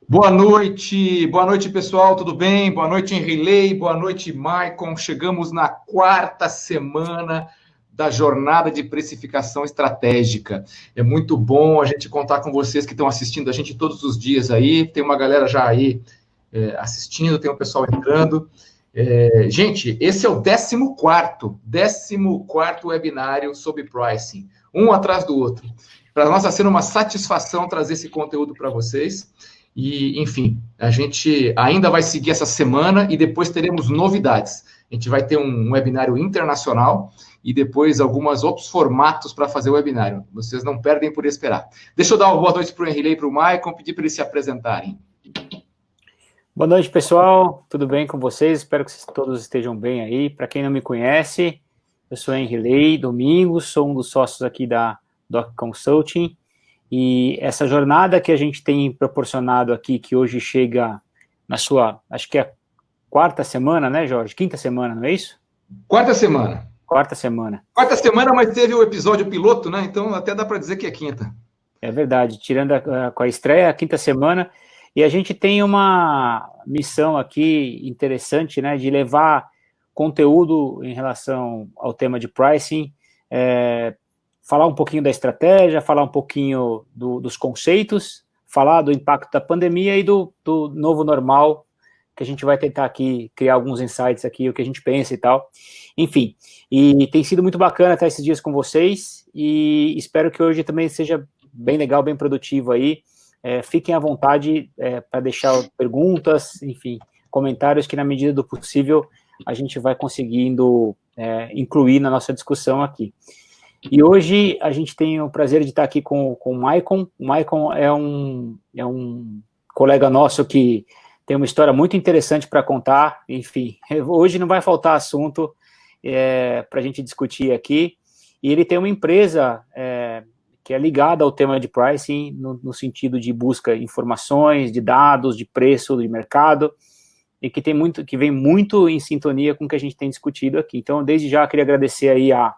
Boa noite pessoal, tudo bem? Boa noite, Henrilei, boa noite, Maicon. Chegamos na quarta semana da jornada de precificação estratégica. É muito bom a gente contar com vocês que estão assistindo a gente todos os dias aí. Tem uma galera já aí assistindo, tem um pessoal entrando. Gente, esse é o 14º webinário sobre pricing, um atrás do outro. Para nós está sendo uma satisfação trazer esse conteúdo para vocês. E, enfim, a gente ainda vai seguir essa semana e depois teremos novidades. A gente vai ter um webinário internacional e depois alguns outros formatos para fazer o webinário. Vocês não perdem por esperar. Deixa eu dar uma boa noite para o Henrilei e para o Maicon, pedir para eles se apresentarem. Boa noite, pessoal. Tudo bem com vocês? Espero que todos estejam bem aí. Para quem não me conhece, eu sou Henrilei Domingos, sou um dos sócios aqui da Doc Consulting. E essa jornada que a gente tem proporcionado aqui, que hoje chega na sua, acho que é a quarta semana, né, Jorge? Quinta semana, não é isso? Quarta semana. Quarta semana, mas teve o episódio piloto, né? Então até dá para dizer que é quinta. É verdade, tirando com a estreia, a quinta semana. E a gente tem uma missão aqui interessante, né, de levar conteúdo em relação ao tema de pricing, falar um pouquinho da estratégia, falar um pouquinho dos conceitos, falar do impacto da pandemia e do novo normal, que a gente vai tentar aqui criar alguns insights aqui, o que a gente pensa e tal. Enfim, e tem sido muito bacana estar esses dias com vocês, e espero que hoje também seja bem legal, bem produtivo aí. Fiquem à vontade para deixar perguntas, enfim, comentários que na medida do possível a gente vai conseguindo incluir na nossa discussão aqui. E hoje a gente tem o prazer de estar aqui com o Maicon. O Maicon é um colega nosso que tem uma história muito interessante para contar. Enfim, hoje não vai faltar assunto para a gente discutir aqui. E ele tem uma empresa que é ligada ao tema de pricing, no sentido de busca de informações, de dados, de preço, de mercado, e que vem muito em sintonia com o que a gente tem discutido aqui. Então, desde já, queria agradecer aí a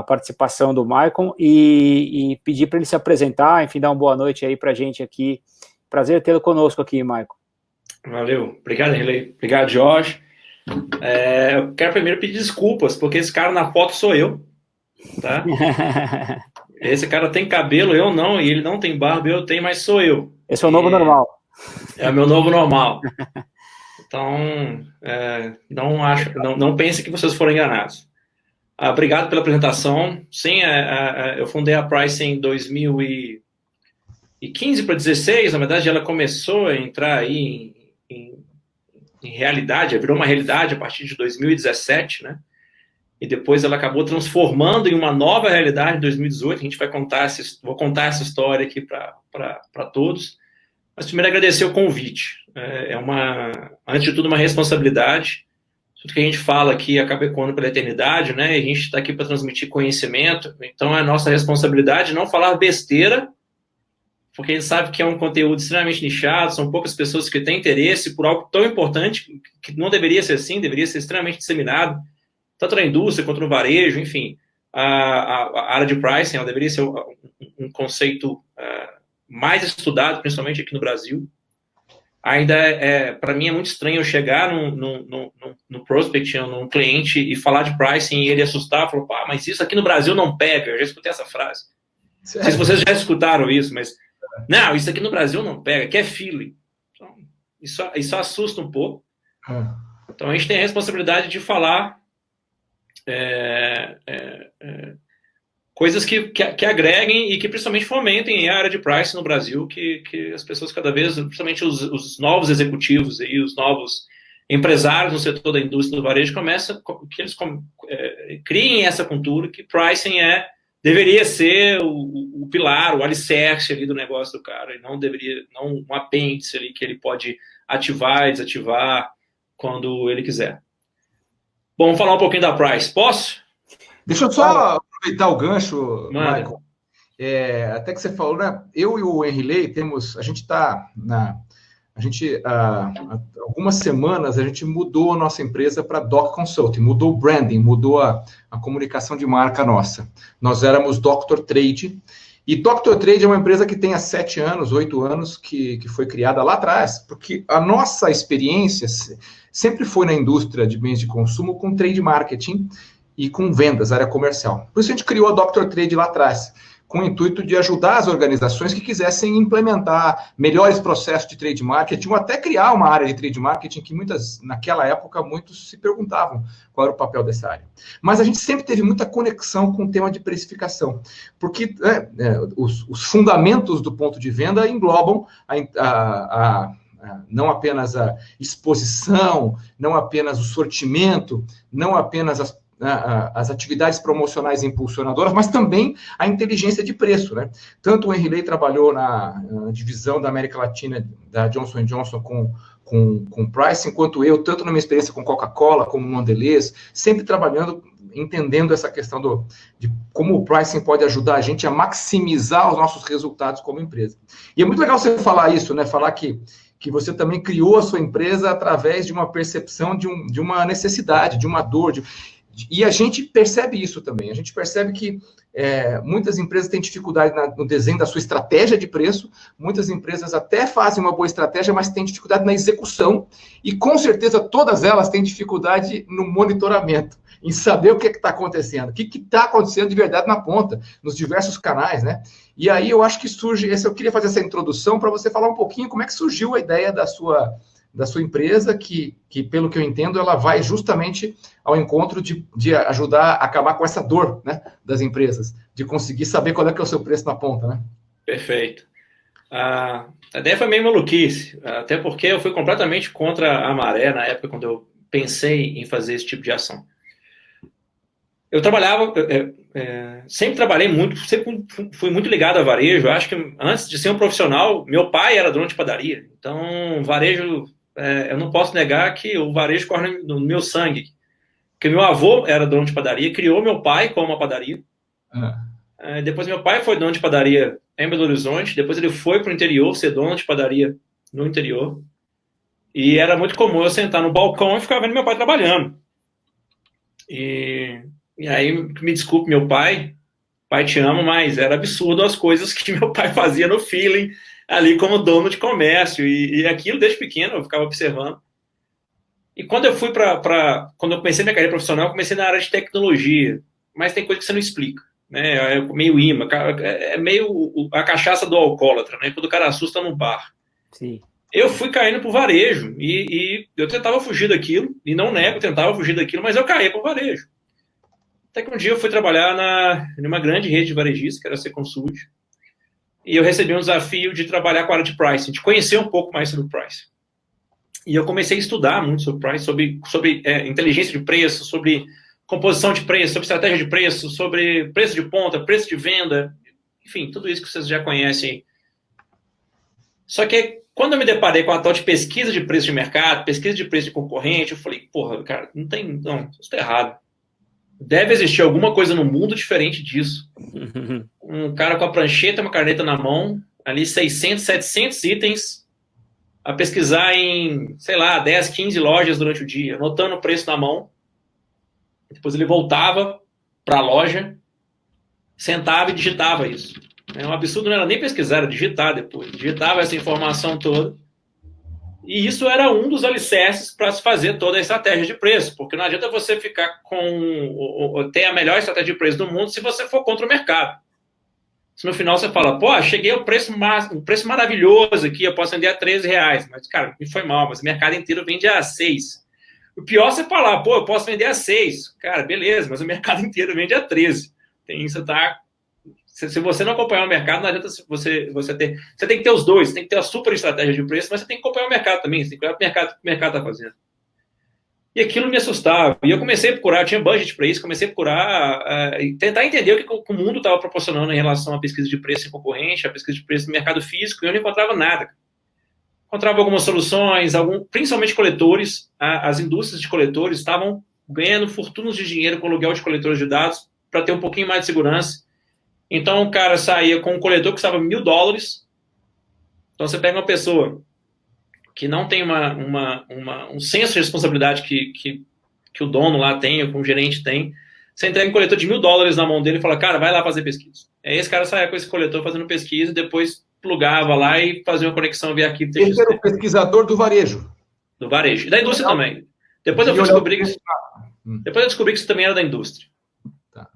participação do Maicon e pedir para ele se apresentar, enfim, dar uma boa noite aí para a gente aqui. Prazer tê-lo conosco aqui, Maicon. Valeu. Obrigado, Henrilei. Obrigado, Jorge. Eu quero primeiro pedir desculpas, porque esse cara na foto sou eu, tá? Esse cara tem cabelo, eu não, e ele não tem barba, eu tenho, mas sou eu. Esse é o novo normal. É o meu novo normal. Então, não pense que vocês foram enganados. Obrigado pela apresentação. Sim, eu fundei a Pricing em 2015 para 2016. Na verdade, ela começou a entrar aí em realidade, virou uma realidade a partir de 2017, né? E depois ela acabou transformando em uma nova realidade em 2018. A gente vou contar essa história aqui para todos. Mas primeiro agradecer o convite. Antes de tudo, uma responsabilidade. Tudo que a gente fala aqui acaba ecoando pela eternidade, né? A gente está aqui para transmitir conhecimento, então é nossa responsabilidade não falar besteira, porque a gente sabe que é um conteúdo extremamente nichado, são poucas pessoas que têm interesse por algo tão importante, que não deveria ser assim, deveria ser extremamente disseminado, tanto na indústria quanto no varejo, enfim. A área de pricing ela deveria ser um conceito mais estudado, principalmente aqui no Brasil. Ainda, para mim, é muito estranho eu chegar no prospect, num cliente, e falar de pricing e ele assustar, falar, pá, mas isso aqui no Brasil não pega. Eu já escutei essa frase. Não sei se vocês já escutaram isso, mas não, isso aqui no Brasil não pega, que é feeling. Então, isso assusta um pouco. Então, a gente tem a responsabilidade de falar coisas que agreguem e que principalmente fomentem a área de pricing no Brasil, que as pessoas cada vez, principalmente os novos executivos e os novos empresários no setor da indústria do varejo, que eles criem essa cultura que pricing deveria ser o pilar, o alicerce ali do negócio do cara, e não um apêndice ali que ele pode ativar e desativar quando ele quiser. Bom, vamos falar um pouquinho da Price. Posso? Deixa eu só aproveitar o gancho, Michael. Até que você falou, né? Eu e o Henrilei a gente está há algumas semanas, a gente mudou a nossa empresa para Doc Consulting, mudou o branding, mudou a comunicação de marca nossa. Nós éramos Dr. Trade, e Dr. Trade é uma empresa que tem há 7 anos, 8 anos, que foi criada lá atrás, porque a nossa experiência sempre foi na indústria de bens de consumo com trade marketing e com vendas, área comercial. Por isso a gente criou a Dr. Trade lá atrás, com o intuito de ajudar as organizações que quisessem implementar melhores processos de trade marketing, ou até criar uma área de trade marketing que naquela época, muitos se perguntavam qual era o papel dessa área. Mas a gente sempre teve muita conexão com o tema de precificação, porque os fundamentos do ponto de venda englobam não apenas a exposição, não apenas o sortimento, não apenas as atividades promocionais impulsionadoras, mas também a inteligência de preço, né? Tanto o Henry Lay trabalhou na divisão da América Latina da Johnson & Johnson com pricing, quanto eu, tanto na minha experiência com Coca-Cola, como Mondelez, sempre trabalhando, entendendo essa questão de como o pricing pode ajudar a gente a maximizar os nossos resultados como empresa. E é muito legal você falar isso, né? Falar que você também criou a sua empresa através de uma percepção de uma necessidade, de uma dor, e a gente percebe isso também. A gente percebe que muitas empresas têm dificuldade no desenho da sua estratégia de preço, muitas empresas até fazem uma boa estratégia, mas têm dificuldade na execução, e com certeza todas elas têm dificuldade no monitoramento, em saber o que está acontecendo, o que está acontecendo de verdade na ponta, nos diversos canais, né? E aí eu acho que eu queria fazer essa introdução para você falar um pouquinho como é que surgiu a ideia da sua empresa, que, pelo que eu entendo, ela vai justamente ao encontro de ajudar a acabar com essa dor, né, das empresas, de conseguir saber qual é que é o seu preço na ponta, né? Perfeito. A ideia foi meio maluquice, até porque eu fui completamente contra a maré na época, quando eu pensei em fazer esse tipo de ação. Eu trabalhava, sempre trabalhei muito, sempre fui muito ligado a varejo. Eu acho que antes de ser um profissional, meu pai era dono de padaria. Então, varejo, eu não posso negar que o varejo corre no meu sangue. Porque meu avô era dono de padaria, criou meu pai com uma padaria. Depois meu pai foi dono de padaria em Belo Horizonte, depois ele foi para o interior ser dono de padaria no interior. E era muito comum eu sentar no balcão e ficar vendo meu pai trabalhando. E aí, me desculpe, meu pai te amo, mas era absurdo as coisas que meu pai fazia no feeling, ali como dono de comércio, e aquilo desde pequeno eu ficava observando. E quando eu fui quando eu comecei minha carreira profissional, eu comecei na área de tecnologia, mas tem coisa que você não explica, né? É meio imã, é meio a cachaça do alcoólatra, né? Quando o cara assusta no bar. Sim. Eu fui caindo pro varejo, e eu tentava fugir daquilo, e não nego, eu tentava fugir daquilo, mas eu caía pro varejo. Até que um dia eu fui trabalhar numa grande rede de varejistas, que era a Seconsud, e eu recebi um desafio de trabalhar com a área de pricing, de conhecer um pouco mais sobre o pricing. E eu comecei a estudar muito sobre pricing, sobre inteligência de preço, sobre composição de preço, sobre estratégia de preço, sobre preço de ponta, preço de venda, enfim, tudo isso que vocês já conhecem. Só que quando eu me deparei com a tal de pesquisa de preço de mercado, pesquisa de preço de concorrente, eu falei, porra, cara, não, isso está errado. Deve existir alguma coisa no mundo diferente disso. Um cara com a prancheta e uma caneta na mão, ali 600, 700 itens, a pesquisar em, sei lá, 10, 15 lojas durante o dia, anotando o preço na mão. Depois ele voltava para a loja, sentava e digitava isso. Um absurdo, não era nem pesquisar, era digitar depois. Digitava essa informação toda. E isso era um dos alicerces para se fazer toda a estratégia de preço, porque não adianta você ficar ter a melhor estratégia de preço do mundo se você for contra o mercado. Se no final você fala, pô, cheguei ao preço maravilhoso aqui, eu posso vender a R$13, mas, cara, me foi mal, mas o mercado inteiro vende a 6. O pior é você falar, pô, eu posso vender a 6. Cara, beleza, mas o mercado inteiro vende a 13. Se você não acompanhar o mercado, não adianta você ter. Você tem que ter os dois, você tem que ter a super estratégia de preço, mas você tem que acompanhar o mercado também, você tem que olhar o que o mercado está fazendo. E aquilo me assustava. E eu comecei a procurar, eu tinha budget para isso, comecei a procurar, tentar entender o que o mundo estava proporcionando em relação à pesquisa de preço em concorrente, à pesquisa de preço no mercado físico, e eu não encontrava nada. Encontrava algumas soluções, principalmente coletores. As indústrias de coletores estavam ganhando fortunas de dinheiro com o aluguel de coletores de dados para ter um pouquinho mais de segurança. Então, o cara saía com um coletor que custava $1.000. Então, você pega uma pessoa que não tem um senso de responsabilidade que o dono lá tem, ou que o gerente tem, você entrega um coletor de $1.000 na mão dele e fala, cara, vai lá fazer pesquisa. Aí esse cara saia com esse coletor fazendo pesquisa e depois plugava lá e fazia uma conexão via arquivo TXT. Esse era o pesquisador do varejo. Do varejo. E da indústria também. Depois eu descobri que isso também era da indústria. Tá.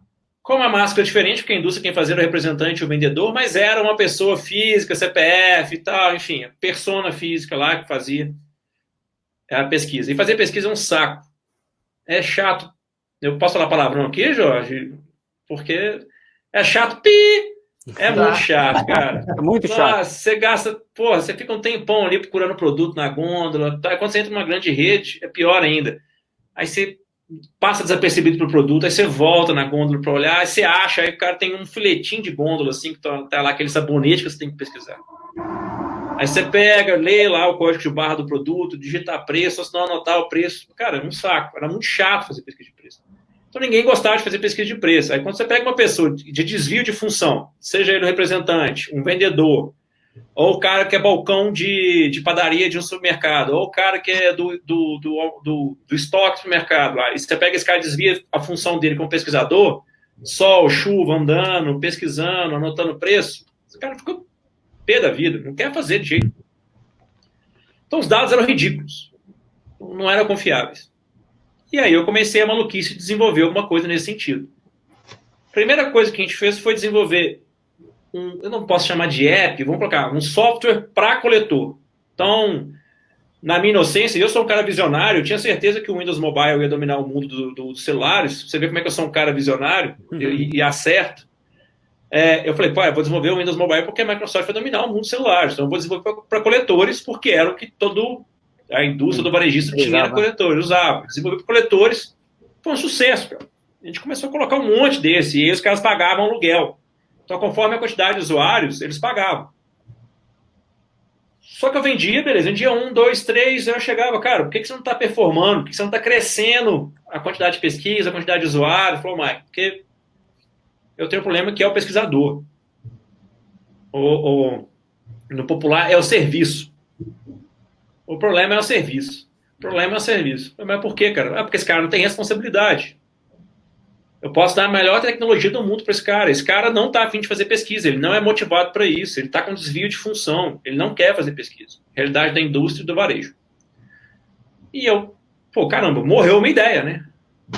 Com uma máscara diferente, porque a indústria quem fazia era o representante e o vendedor, mas era uma pessoa física, CPF e tal, enfim, persona física lá que fazia a pesquisa. E fazer pesquisa é um saco. É chato. Eu posso falar palavrão aqui, Jorge? Porque é chato. É muito chato, cara. É muito chato. Você gasta, porra, você fica um tempão ali procurando produto na gôndola. Tá? Quando você entra numa grande rede, é pior ainda. Aí você passa desapercebido pro produto, aí você volta na gôndola para olhar, aí você acha, aí o cara tem um filetinho de gôndola, assim, que tá lá aquele sabonete que você tem que pesquisar. Aí você pega, lê lá o código de barra do produto, digita preço, ou se não anotar o preço. Cara, é um saco. Era muito chato fazer pesquisa de preço. Então ninguém gostava de fazer pesquisa de preço. Aí quando você pega uma pessoa de desvio de função, seja ele um representante, um vendedor, ou o cara que é balcão de padaria de um supermercado, ou o cara que é do estoque do supermercado lá, e você pega esse cara e desvia a função dele como pesquisador, sol, chuva, andando, pesquisando, anotando preço, esse cara fica pé da vida, não quer fazer de jeito. Então os dados eram ridículos, não eram confiáveis. E aí eu comecei a maluquice de desenvolver alguma coisa nesse sentido. A primeira coisa que a gente fez foi desenvolver eu não posso chamar de app, vamos colocar um software para coletor. Então, na minha inocência, eu sou um cara visionário, eu tinha certeza que o Windows Mobile ia dominar o mundo dos celulares. Você vê como é que eu sou um cara visionário e acerto. Eu falei, eu vou desenvolver o Windows Mobile porque a Microsoft vai dominar o mundo dos celulares. Então, eu vou desenvolver para coletores, porque era o que a indústria do varejista tinha coletores, usava. Desenvolver para coletores, foi um sucesso, cara. A gente começou a colocar um monte desse, e aí os caras pagavam aluguel. Então, conforme a quantidade de usuários, eles pagavam. Só que eu vendia, beleza, vendia 1, 2, 3, eu chegava, cara, por que você não está performando? Por que você não está crescendo a quantidade de pesquisa, a quantidade de usuários? Falou, Mike, porque eu tenho um problema que é o pesquisador. No popular, é o serviço. O problema é o serviço. Mas por quê, cara? Porque esse cara não tem responsabilidade. Eu posso dar a melhor tecnologia do mundo para esse cara. Esse cara não está a fim de fazer pesquisa, ele não é motivado para isso, ele está com desvio de função, ele não quer fazer pesquisa. Realidade da indústria e do varejo. E eu, caramba, morreu uma ideia, né?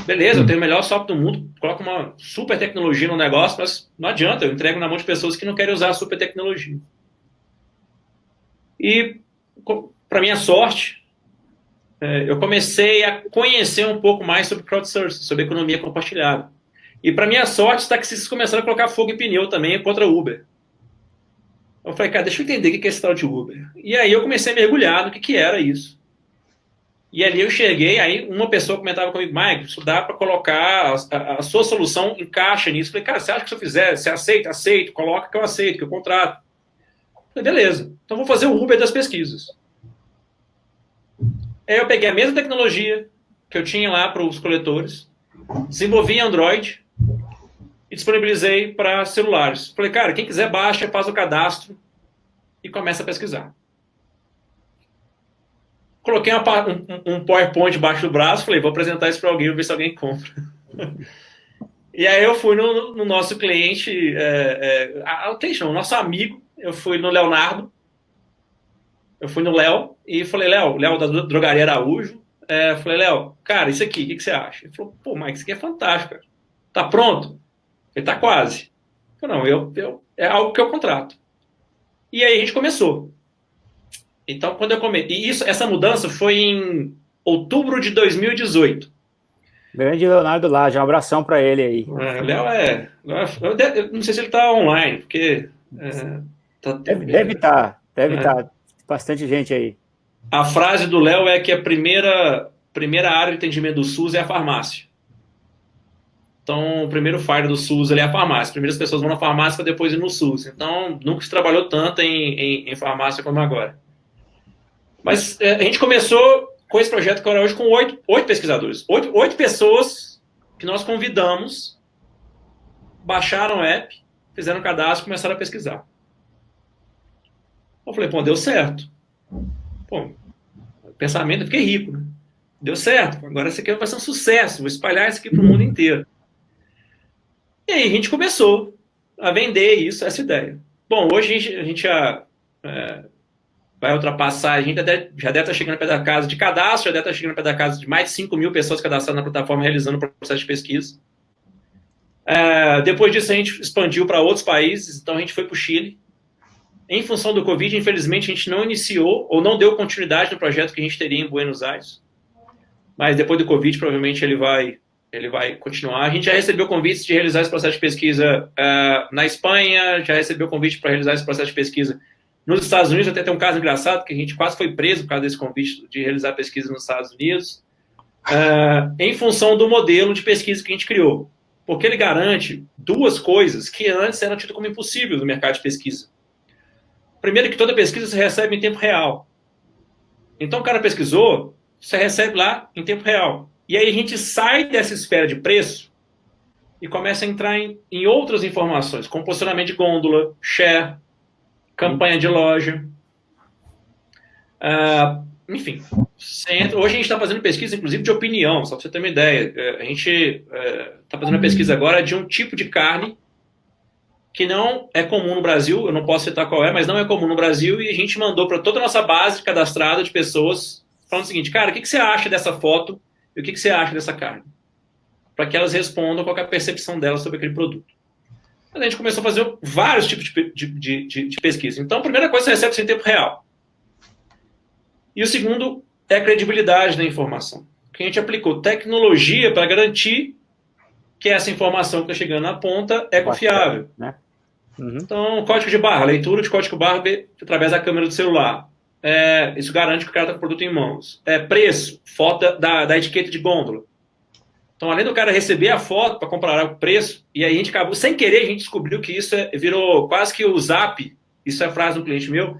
Beleza, eu tenho o melhor software do mundo, coloco uma super tecnologia no negócio, mas não adianta, eu entrego na mão de pessoas que não querem usar a super tecnologia. E, para minha sorte, eu comecei a conhecer um pouco mais sobre crowdsourcing, sobre economia compartilhada. E, para minha sorte, os taxistas começaram a colocar fogo em pneu também contra o Uber. Eu falei, cara, deixa eu entender o que é esse tal de Uber. E aí eu comecei a mergulhar no que era isso. E ali eu cheguei, aí uma pessoa comentava comigo, Mike, isso dá para colocar, a sua solução encaixa nisso. Eu falei, cara, você acha que se eu fizer, você aceita? Aceito, coloca que eu aceito, que eu contrato. Eu falei, beleza, então vou fazer o Uber das pesquisas. Aí eu peguei a mesma tecnologia que eu tinha lá para os coletores, desenvolvi em Android e disponibilizei para celulares. Falei, cara, quem quiser baixa, faz o cadastro e começa a pesquisar. Coloquei um PowerPoint debaixo do braço, falei, vou apresentar isso para alguém, vou ver se alguém compra. E aí eu fui no nosso cliente, o nosso amigo, eu fui no Leonardo, eu fui no Léo e falei, Léo da Drogaria Araújo, falei, Léo, cara, isso aqui, o que você acha? Ele falou, Mike, isso aqui é fantástico, cara. Tá pronto? Ele tá quase. Eu falei, não, é algo que eu contrato. E aí a gente começou. Então, quando eu comecei... Essa mudança foi em outubro de 2018. Grande Leonardo Lage, um abração para ele aí. O Léo eu não sei se ele tá online, porque... Deve estar bastante gente aí. A frase do Léo é que a primeira área de atendimento do SUS é a farmácia. Então, o primeiro fire do SUS ali é a farmácia. Primeiro as pessoas vão na farmácia para depois ir no SUS. Então, nunca se trabalhou tanto em farmácia como agora. Mas a gente começou com esse projeto que era hoje com 8 pesquisadores. 8 pessoas que nós convidamos, baixaram o app, fizeram um cadastro e começaram a pesquisar. Eu falei, deu certo. pensamento, eu fiquei rico, né? Deu certo, agora isso aqui vai ser um sucesso, vou espalhar isso aqui para o mundo inteiro. E aí a gente começou a vender isso, essa ideia. Bom, hoje a gente já vai ultrapassar, a gente já deve estar chegando perto da casa de cadastro, já deve estar chegando perto da casa de mais de 5 mil pessoas cadastradas na plataforma realizando o processo de pesquisa. Depois disso a gente expandiu para outros países, então a gente foi para o Chile. Em função do Covid, infelizmente, a gente não iniciou ou não deu continuidade no projeto que a gente teria em Buenos Aires. Mas depois do Covid, provavelmente ele vai continuar. A gente já recebeu convites de realizar esse processo de pesquisa na Espanha, já recebeu convite para realizar esse processo de pesquisa nos Estados Unidos. Até tem um caso engraçado, que a gente quase foi preso por causa desse convite de realizar pesquisa nos Estados Unidos, em função do modelo de pesquisa que a gente criou. Porque ele garante duas coisas que antes eram tidas como impossíveis no mercado de pesquisa. Primeiro, que toda pesquisa se recebe em tempo real. Então, o cara pesquisou, você recebe lá em tempo real. E aí a gente sai dessa esfera de preço e começa a entrar em outras informações, como posicionamento de gôndola, share, campanha de loja. Enfim, hoje a gente está fazendo pesquisa, inclusive, de opinião, só para você ter uma ideia. A gente está fazendo uma pesquisa agora de um tipo de carne que não é comum no Brasil, eu não posso citar qual é, mas não é comum no Brasil, e a gente mandou para toda a nossa base cadastrada de pessoas falando o seguinte: cara, o que você acha dessa foto e o que você acha dessa carne? Para que elas respondam qual é a percepção delas sobre aquele produto. A gente começou a fazer vários tipos de pesquisa. Então, a primeira coisa, você recebe isso em tempo real. E o segundo é a credibilidade da informação. Que a gente aplicou tecnologia para garantir que essa informação que está chegando na ponta é confiável. Né? Uhum. Então, código de barra, leitura de código de barra através da câmera do celular. Isso garante que o cara está com o produto em mãos. Preço, foto da etiqueta de gôndola. Então, além do cara receber a foto para comparar o preço, e aí a gente acabou, sem querer, a gente descobriu que isso virou quase que o Zap, isso é a frase do cliente meu,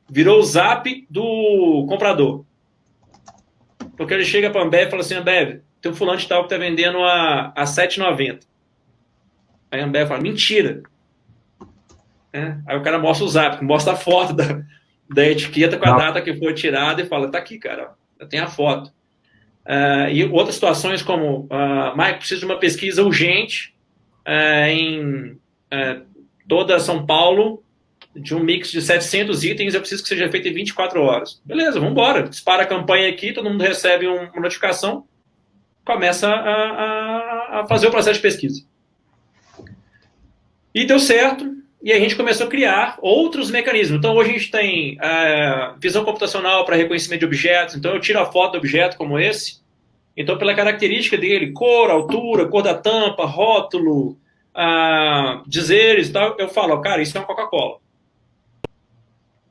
virou o Zap do comprador. Porque ele chega para a Ambev e fala assim: Ambev, tem um fulano de tal que está vendendo a R$ 7,90. Aí a Ambev fala: mentira. Aí o cara mostra o Zap, mostra a foto da etiqueta com a data que foi tirada e fala: tá aqui, cara, eu tenho a foto. E outras situações como: Mike, preciso de uma pesquisa urgente em toda São Paulo, de um mix de 700 itens, eu preciso que seja feito em 24 horas. Beleza, vamos embora. Dispara a campanha aqui, todo mundo recebe uma notificação, começa a fazer o processo de pesquisa. E deu certo, e a gente começou a criar outros mecanismos. Então, hoje a gente tem visão computacional para reconhecimento de objetos. Então, eu tiro a foto do objeto como esse. Então, pela característica dele, cor, altura, cor da tampa, rótulo, dizeres e tal, eu falo: cara, isso é uma Coca-Cola.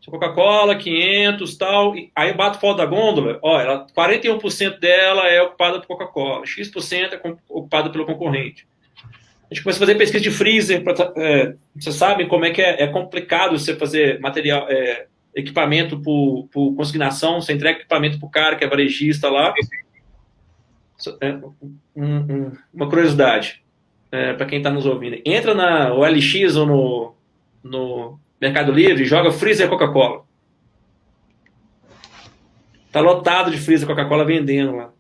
Coca-Cola, 500, tal. Aí eu bato foto da gôndola, 41% dela é ocupada por Coca-Cola, X% é ocupada pelo concorrente. A gente começa a fazer pesquisa de freezer. Vocês sabem como é que é complicado você fazer material, equipamento por consignação, você entrega equipamento para o cara que é varejista lá. Uma curiosidade para quem está nos ouvindo: entra na OLX ou no Mercado Livre, joga freezer Coca-Cola. Tá lotado de freezer Coca-Cola vendendo lá.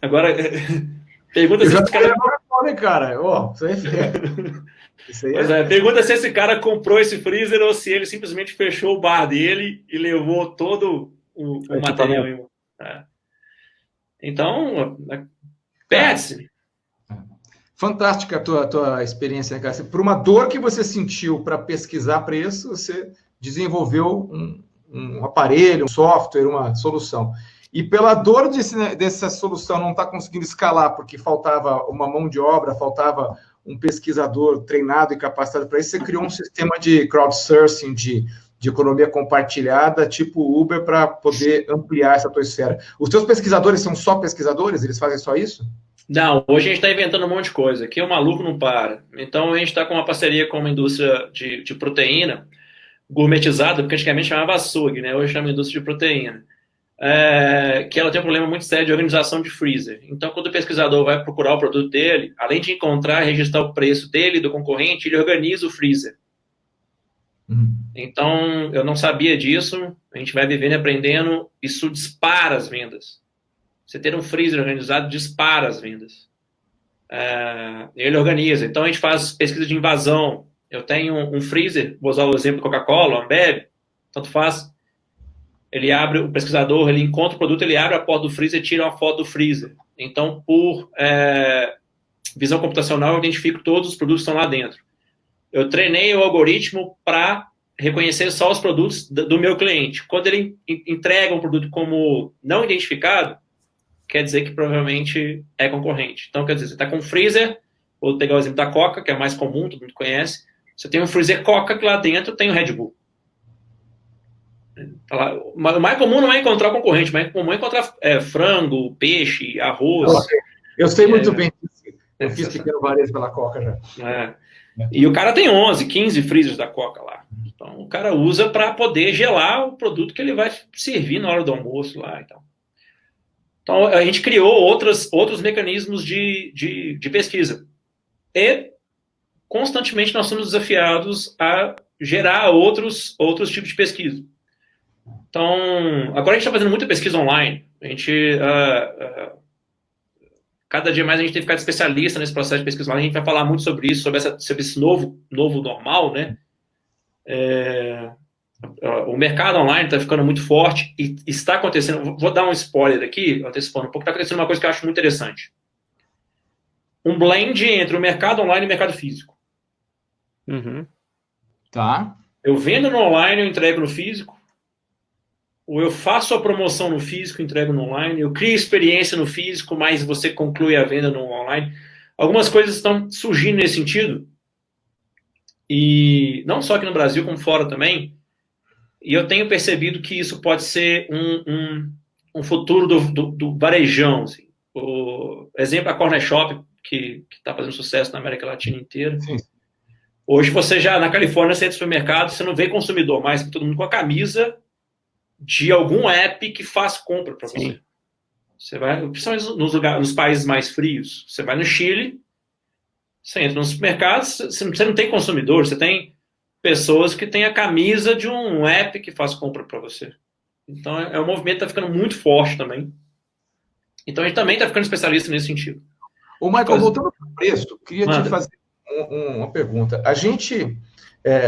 Agora, pergunta se esse cara... pergunta se esse cara comprou esse freezer ou se ele simplesmente fechou o bar dele e levou todo o material. Então, pede-se. Fantástica a tua experiência, né, cara? Por uma dor que você sentiu para pesquisar preço, você desenvolveu um aparelho, um software, uma solução. E pela dor dessa solução não estar conseguindo escalar, porque faltava uma mão de obra, faltava um pesquisador treinado e capacitado para isso, você criou um sistema de crowdsourcing, de economia compartilhada, tipo Uber, para poder ampliar essa tua esfera. Os teus pesquisadores são só pesquisadores? Eles fazem só isso? Não, hoje a gente está inventando um monte de coisa. Aqui o maluco não para. Então a gente está com uma parceria com uma indústria de proteína gourmetizada, porque antigamente chamava açougue, né? Hoje chama indústria de proteína. Que ela tem um problema muito sério de organização de freezer. Então, quando o pesquisador vai procurar o produto dele, além de encontrar e registrar o preço dele e do concorrente, ele organiza o freezer. Então, eu não sabia disso, a gente vai vivendo e aprendendo, isso dispara as vendas. Você ter um freezer organizado dispara as vendas. Ele organiza. Então, a gente faz pesquisa de invasão. Eu tenho um freezer, vou usar o exemplo Coca-Cola, Ambev, tanto faz. Ele abre, o pesquisador, ele encontra o produto, ele abre a porta do freezer e tira uma foto do freezer. Então, por visão computacional, eu identifico todos os produtos que estão lá dentro. Eu treinei o algoritmo para reconhecer só os produtos do meu cliente. Quando ele entrega um produto como não identificado, quer dizer que provavelmente é concorrente. Então, quer dizer, você está com um freezer, vou pegar o exemplo da Coca, que é mais comum, todo mundo conhece. Você tem um freezer Coca que lá dentro tem o Red Bull. O mais comum não é encontrar o concorrente, o mais comum é encontrar frango, peixe, arroz. Eu sei muito bem disso. Eu fiz pequeno varejo pela Coca já. E o cara tem 11, 15 freezers da Coca lá. Então, o cara usa para poder gelar o produto que ele vai servir na hora do almoço lá e tal. Então, a gente criou outros mecanismos de pesquisa. E, constantemente, nós somos desafiados a gerar outros tipos de pesquisa. Então, agora a gente está fazendo muita pesquisa online. A gente... cada dia mais a gente tem ficado especialista nesse processo de pesquisa online. A gente vai falar muito sobre isso, sobre esse novo normal, né? O mercado online está ficando muito forte e está acontecendo... Vou dar um spoiler aqui, antecipando um pouco. Está acontecendo uma coisa que eu acho muito interessante. Um blend entre o mercado online e o mercado físico. Tá. Eu vendo no online, eu entrego no físico. Ou eu faço a promoção no físico, entrego no online. Eu crio experiência no físico, mas você conclui a venda no online. Algumas coisas estão surgindo nesse sentido. E não só aqui no Brasil, como fora também. E eu tenho percebido que isso pode ser um futuro do varejão. Assim. O exemplo é a Corner Shop, que está fazendo sucesso na América Latina inteira. Sim. Hoje você já, na Califórnia, você entra no supermercado, você não vê consumidor mais, todo mundo com a camisa de algum app que faz compra para você. Você vai, principalmente nos países mais frios, você vai no Chile, você entra nos supermercados, você não tem consumidor, você tem pessoas que têm a camisa de um app que faz compra para você. Então, um movimento que está ficando muito forte também. Então, a gente também está ficando especialista nesse sentido. Ô, Michael, voltando para o preço, queria te fazer uma pergunta.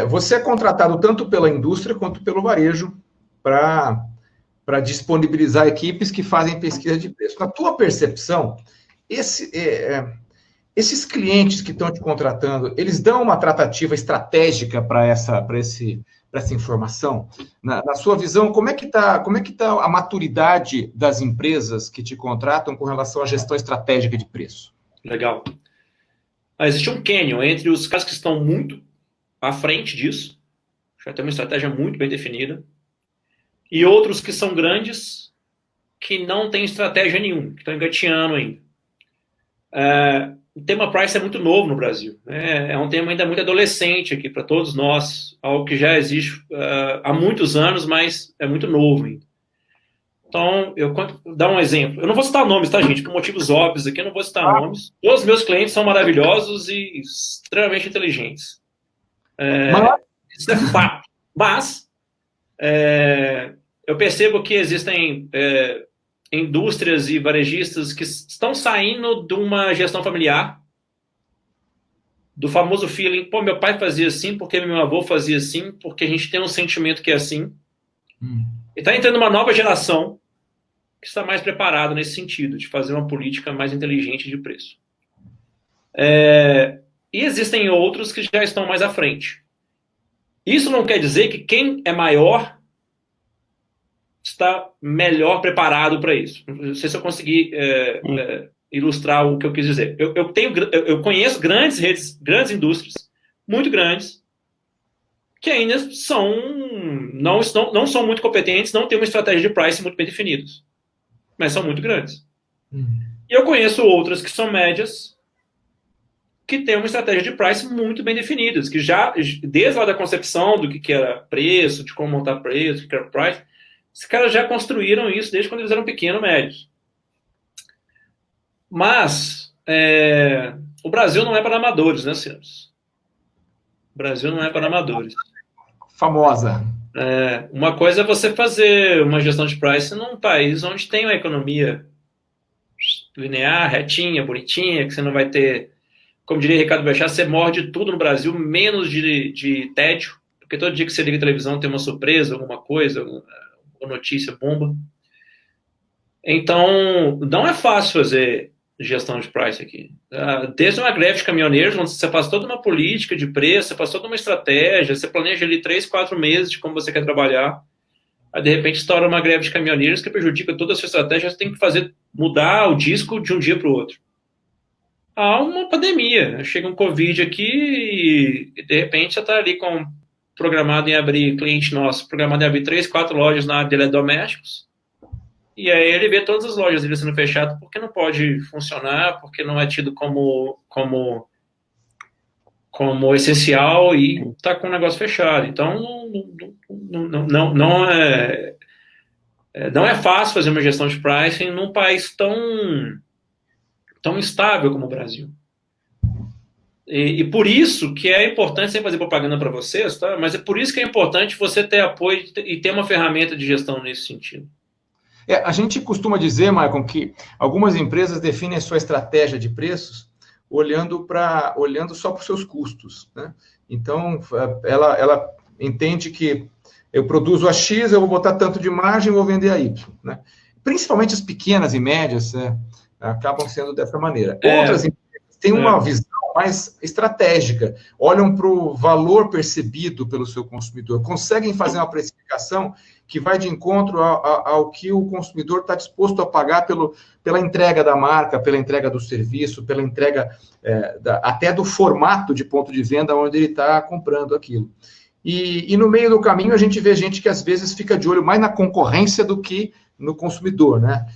Você é contratado tanto pela indústria quanto pelo varejo para disponibilizar equipes que fazem pesquisa de preço. Na tua percepção, esses clientes que estão te contratando, eles dão uma tratativa estratégica para essa informação? Na sua visão, como é que tá a maturidade das empresas que te contratam com relação à gestão estratégica de preço? Legal. Existe um canyon entre os caras que estão muito à frente disso, já tem uma estratégia muito bem definida, e outros que são grandes, que não têm estratégia nenhuma, que estão engateando ainda. O tema price é muito novo no Brasil. Né? É um tema ainda muito adolescente aqui para todos nós, algo que já existe há muitos anos, mas é muito novo ainda. Então, eu vou dar um exemplo. Eu não vou citar nomes, tá, gente? Por motivos óbvios aqui, eu não vou citar nomes. Todos os meus clientes são maravilhosos e extremamente inteligentes. Isso é fato. Mas, eu percebo que existem indústrias e varejistas que estão saindo de uma gestão familiar, do famoso feeling, pô, meu pai fazia assim, porque meu avô fazia assim, porque a gente tem um sentimento que é assim. E está entrando uma nova geração que está mais preparada nesse sentido, de fazer uma política mais inteligente de preço. E existem outros que já estão mais à frente. Isso não quer dizer que quem é maior está melhor preparado para isso. Não sei se eu consegui ilustrar o que eu quis dizer. Eu conheço grandes redes, grandes indústrias, muito grandes, que ainda não são muito competentes, não têm uma estratégia de price muito bem definida, mas são muito grandes. E eu conheço outras que são médias, que têm uma estratégia de price muito bem definidas, que já, desde lá da concepção do que era preço, de como montar preço, o que era price, esses caras já construíram isso desde quando eles eram pequenos, médios. Mas o Brasil não é para amadores, né, senhores? O Brasil não é para amadores. famosa. Uma coisa é você fazer uma gestão de price num país onde tem uma economia linear, retinha, bonitinha, que você não vai ter, como diria Ricardo Bechá, você morde tudo no Brasil, menos de tédio, porque todo dia que você liga a televisão tem uma surpresa, alguma coisa, alguma notícia bomba. Então, não é fácil fazer gestão de price aqui. Desde uma greve de caminhoneiros, onde você faz toda uma política de preço, você faz toda uma estratégia, você planeja ali 3, 4 meses de como você quer trabalhar, aí de repente estoura uma greve de caminhoneiros que prejudica toda a sua estratégia, você tem que mudar o disco de um dia para o outro. Há uma pandemia, chega um Covid aqui e de repente você está ali programado em abrir, cliente nosso, programado em abrir 3, 4 lojas na área de eletrodomésticos, e aí ele vê todas as lojas dele sendo fechadas porque não pode funcionar, porque não é tido como essencial e está com o negócio fechado. Então, não é fácil fazer uma gestão de pricing num país tão instável como o Brasil. E por isso que é importante, sem fazer propaganda para vocês, tá? Mas é por isso que é importante você ter apoio e ter uma ferramenta de gestão nesse sentido. A gente costuma dizer, Maicon, que algumas empresas definem a sua estratégia de preços olhando só para os seus custos, né? Então, ela entende que eu produzo a X, eu vou botar tanto de margem e vou vender a Y, né? Principalmente as pequenas e médias acabam sendo dessa maneira. Outras empresas têm uma visão mais estratégica, olham para o valor percebido pelo seu consumidor, conseguem fazer uma precificação que vai de encontro ao que o consumidor está disposto a pagar pela entrega da marca, pela entrega do serviço, pela entrega até do formato de ponto de venda onde ele está comprando aquilo. E no meio do caminho a gente vê gente que às vezes fica de olho mais na concorrência do que no consumidor, né?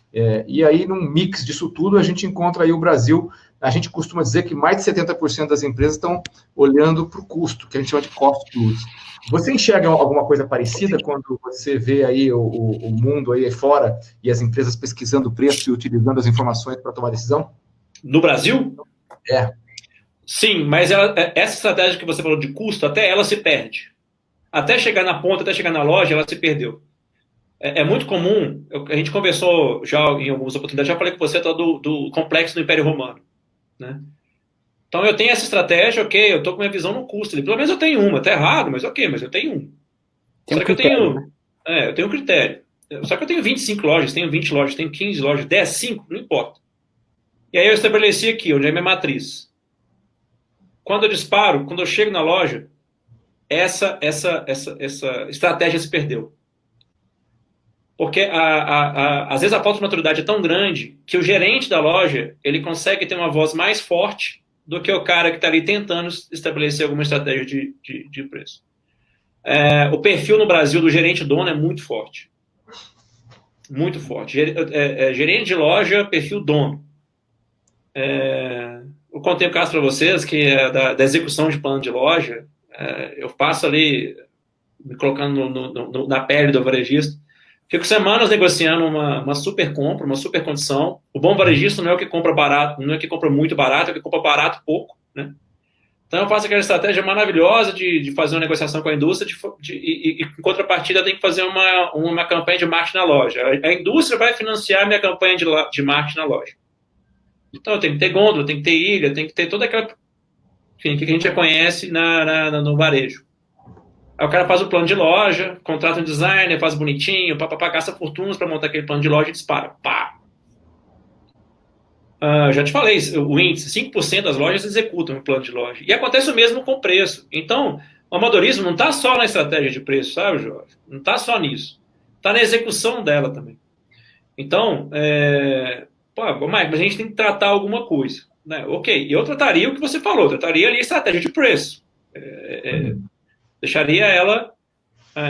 E aí, num mix disso tudo, a gente encontra aí o Brasil. A gente costuma dizer que mais de 70% das empresas estão olhando para o custo, que a gente chama de cost plus. Você enxerga alguma coisa parecida quando você vê aí o mundo aí fora e as empresas pesquisando o preço e utilizando as informações para tomar decisão? No Brasil? É. Sim, mas essa estratégia que você falou de custo, até ela se perde. Até chegar na ponta, até chegar na loja, ela se perdeu. É muito comum, a gente conversou já em algumas oportunidades, já falei com você do complexo do Império Romano, né? Então eu tenho essa estratégia, ok, eu estou com minha visão no custo, pelo menos eu tenho uma, tá errado, mas ok, mas eu tenho um. Só que eu tenho um critério. Só que eu tenho 25 lojas, tenho 20 lojas, tenho 15 lojas, 10, 5, não importa. E aí eu estabeleci aqui, onde é a minha matriz. Quando eu disparo, quando eu chego na loja, essa estratégia se perdeu. Porque, às vezes, a falta de maturidade é tão grande que o gerente da loja, ele consegue ter uma voz mais forte do que o cara que está ali tentando estabelecer alguma estratégia de preço. O perfil no Brasil do gerente dono é muito forte. Muito forte. Gerente de loja, perfil dono. Eu contei o caso para vocês, que é da execução de plano de loja. Eu passo ali, me colocando na pele do varejista. Fico semanas negociando uma super compra, uma super condição. O bom varejista não é o que compra barato, não é o que compra muito barato, é o que compra barato pouco, né? Então eu faço aquela estratégia maravilhosa de fazer uma negociação com a indústria e em contrapartida eu tenho que fazer uma campanha de marketing na loja. A indústria vai financiar a minha campanha de marketing na loja. Então eu tenho que ter gôndola, tenho que ter ilha, tenho que ter toda aquela, enfim, que a gente já conhece no varejo. Aí o cara faz o plano de loja, contrata um designer, faz bonitinho, gasta fortunas para montar aquele plano de loja e dispara. Pá! Já te falei, o índice, 5% das lojas executam o plano de loja. E acontece o mesmo com o preço. Então, o amadorismo não está só na estratégia de preço, sabe, Jorge? Não está só nisso. Está na execução dela também. Então, mas a gente tem que tratar alguma coisa, né? Ok, eu trataria o que você falou, trataria ali a estratégia de preço. Deixaria ela...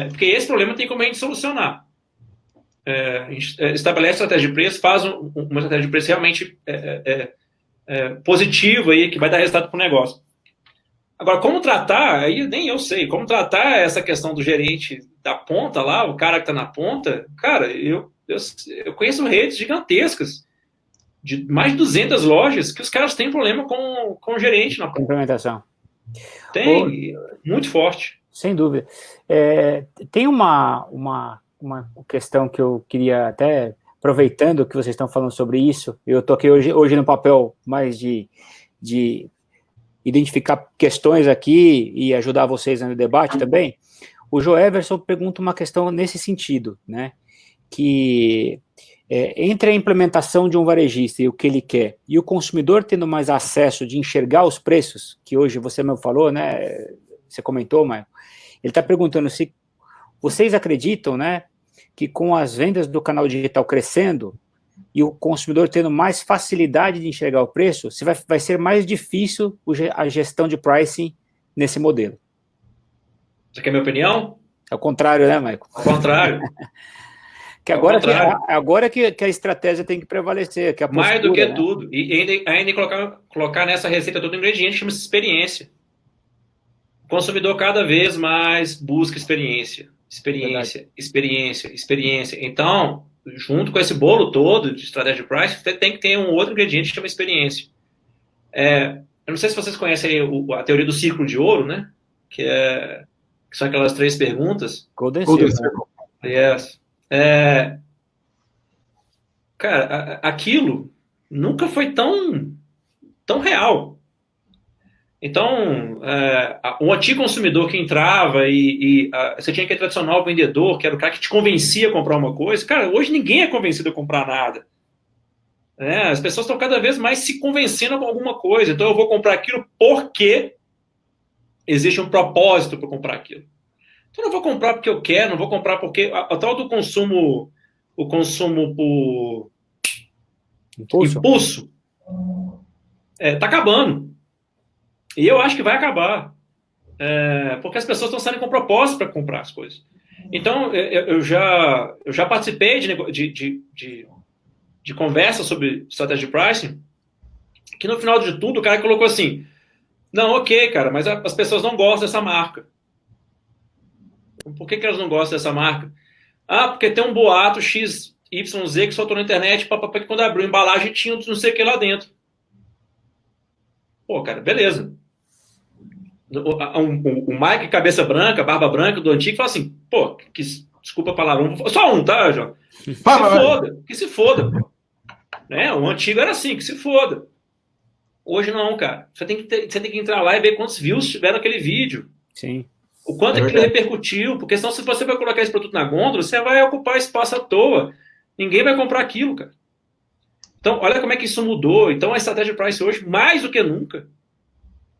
porque esse problema tem como a gente solucionar. A gente estabelece estratégia de preço, faz uma estratégia de preço realmente positiva, aí, que vai dar resultado para o negócio. Agora, como tratar, aí nem eu sei, como tratar essa questão do gerente da ponta lá, o cara que está na ponta, cara, eu conheço redes gigantescas, de mais de 200 lojas, que os caras têm problema com o gerente na ponta. Implementação. Tem, muito forte. Sem dúvida. Tem uma questão que eu queria até, aproveitando que vocês estão falando sobre isso, eu estou aqui hoje no papel mais de identificar questões aqui e ajudar vocês no debate também. O Joe Everson pergunta uma questão nesse sentido, né? Que entre a implementação de um varejista e o que ele quer, e o consumidor tendo mais acesso de enxergar os preços, que hoje você mesmo falou, né? Você comentou, Maio. Ele está perguntando se vocês acreditam, né, que com as vendas do canal digital crescendo e o consumidor tendo mais facilidade de enxergar o preço, se vai ser mais difícil a gestão de pricing nesse modelo. Você quer minha opinião? É o contrário, né, Maicon? Ao contrário. Que agora que a estratégia tem que prevalecer, que a postura, mais do que, né, tudo. E ainda colocar nessa receita todo ingrediente que chama-se experiência. O consumidor cada vez mais busca experiência. Então, junto com esse bolo todo de estratégia de price, você tem que ter um outro ingrediente que chama experiência. Eu não sei se vocês conhecem a teoria do círculo de ouro, né? Que são aquelas 3 perguntas. Golden Circle. Yes. Cara, aquilo nunca foi tão real. Então, o antigo consumidor que entrava e você tinha aquele tradicional vendedor, que era o cara que te convencia a comprar uma coisa. Cara, hoje ninguém é convencido a comprar nada. As pessoas estão cada vez mais se convencendo com alguma coisa. Então, eu vou comprar aquilo porque existe um propósito para comprar aquilo. Então, eu não vou comprar porque eu quero, não vou comprar porque... A tal do consumo, o consumo por impulso está acabando. E eu acho que vai acabar. Porque as pessoas estão saindo com propósito para comprar as coisas. Então, eu já participei de conversa sobre estratégia de pricing, que no final de tudo o cara colocou assim, não, ok, cara, mas as pessoas não gostam dessa marca. Por que elas não gostam dessa marca? Porque tem um boato XYZ que soltou na internet, que quando abriu a embalagem tinha não sei o que lá dentro. Pô, cara, beleza. O Mike cabeça branca, barba branca do antigo fala assim, pô, desculpa a palavra, só um, tá, João? Que se foda. Né? O antigo era assim, que se foda. Hoje não, cara. Você tem que entrar lá e ver quantos views tiveram aquele vídeo. Sim. O quanto aquilo repercutiu, porque senão se você vai colocar esse produto na gôndola, você vai ocupar espaço à toa. Ninguém vai comprar aquilo, cara. Então, olha como é que isso mudou. Então, a estratégia de price hoje, mais do que nunca,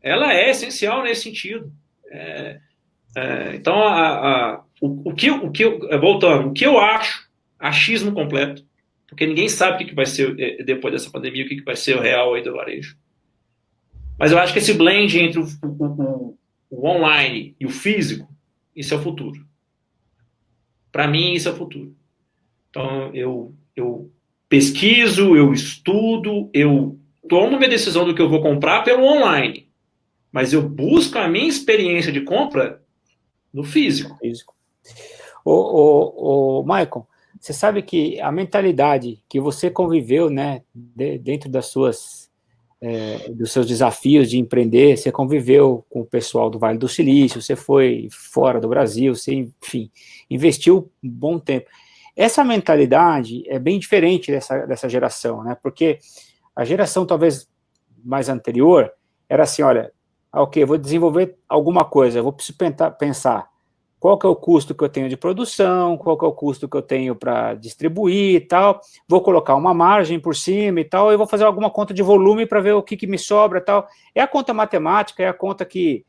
ela é essencial nesse sentido. Então, voltando, o que eu acho, achismo completo, porque ninguém sabe o que vai ser depois dessa pandemia, o que vai ser o real aí do varejo. Mas eu acho que esse blend entre o online e o físico, isso é o futuro. Para mim, isso é o futuro. Então, eu pesquiso, eu estudo, eu tomo minha decisão do que eu vou comprar pelo online. Mas eu busco a minha experiência de compra no físico. Maicon, você sabe que a mentalidade que você conviveu, né, dentro dos seus desafios de empreender, você conviveu com o pessoal do Vale do Silício, você foi fora do Brasil, você, enfim, investiu um bom tempo. Essa mentalidade é bem diferente dessa geração, né? Porque a geração talvez mais anterior era assim, olha, ok, vou desenvolver alguma coisa, vou pensar qual que é o custo que eu tenho de produção, qual que é o custo que eu tenho para distribuir e tal, vou colocar uma margem por cima e tal, e vou fazer alguma conta de volume para ver o que me sobra e tal. É a conta matemática, é a conta que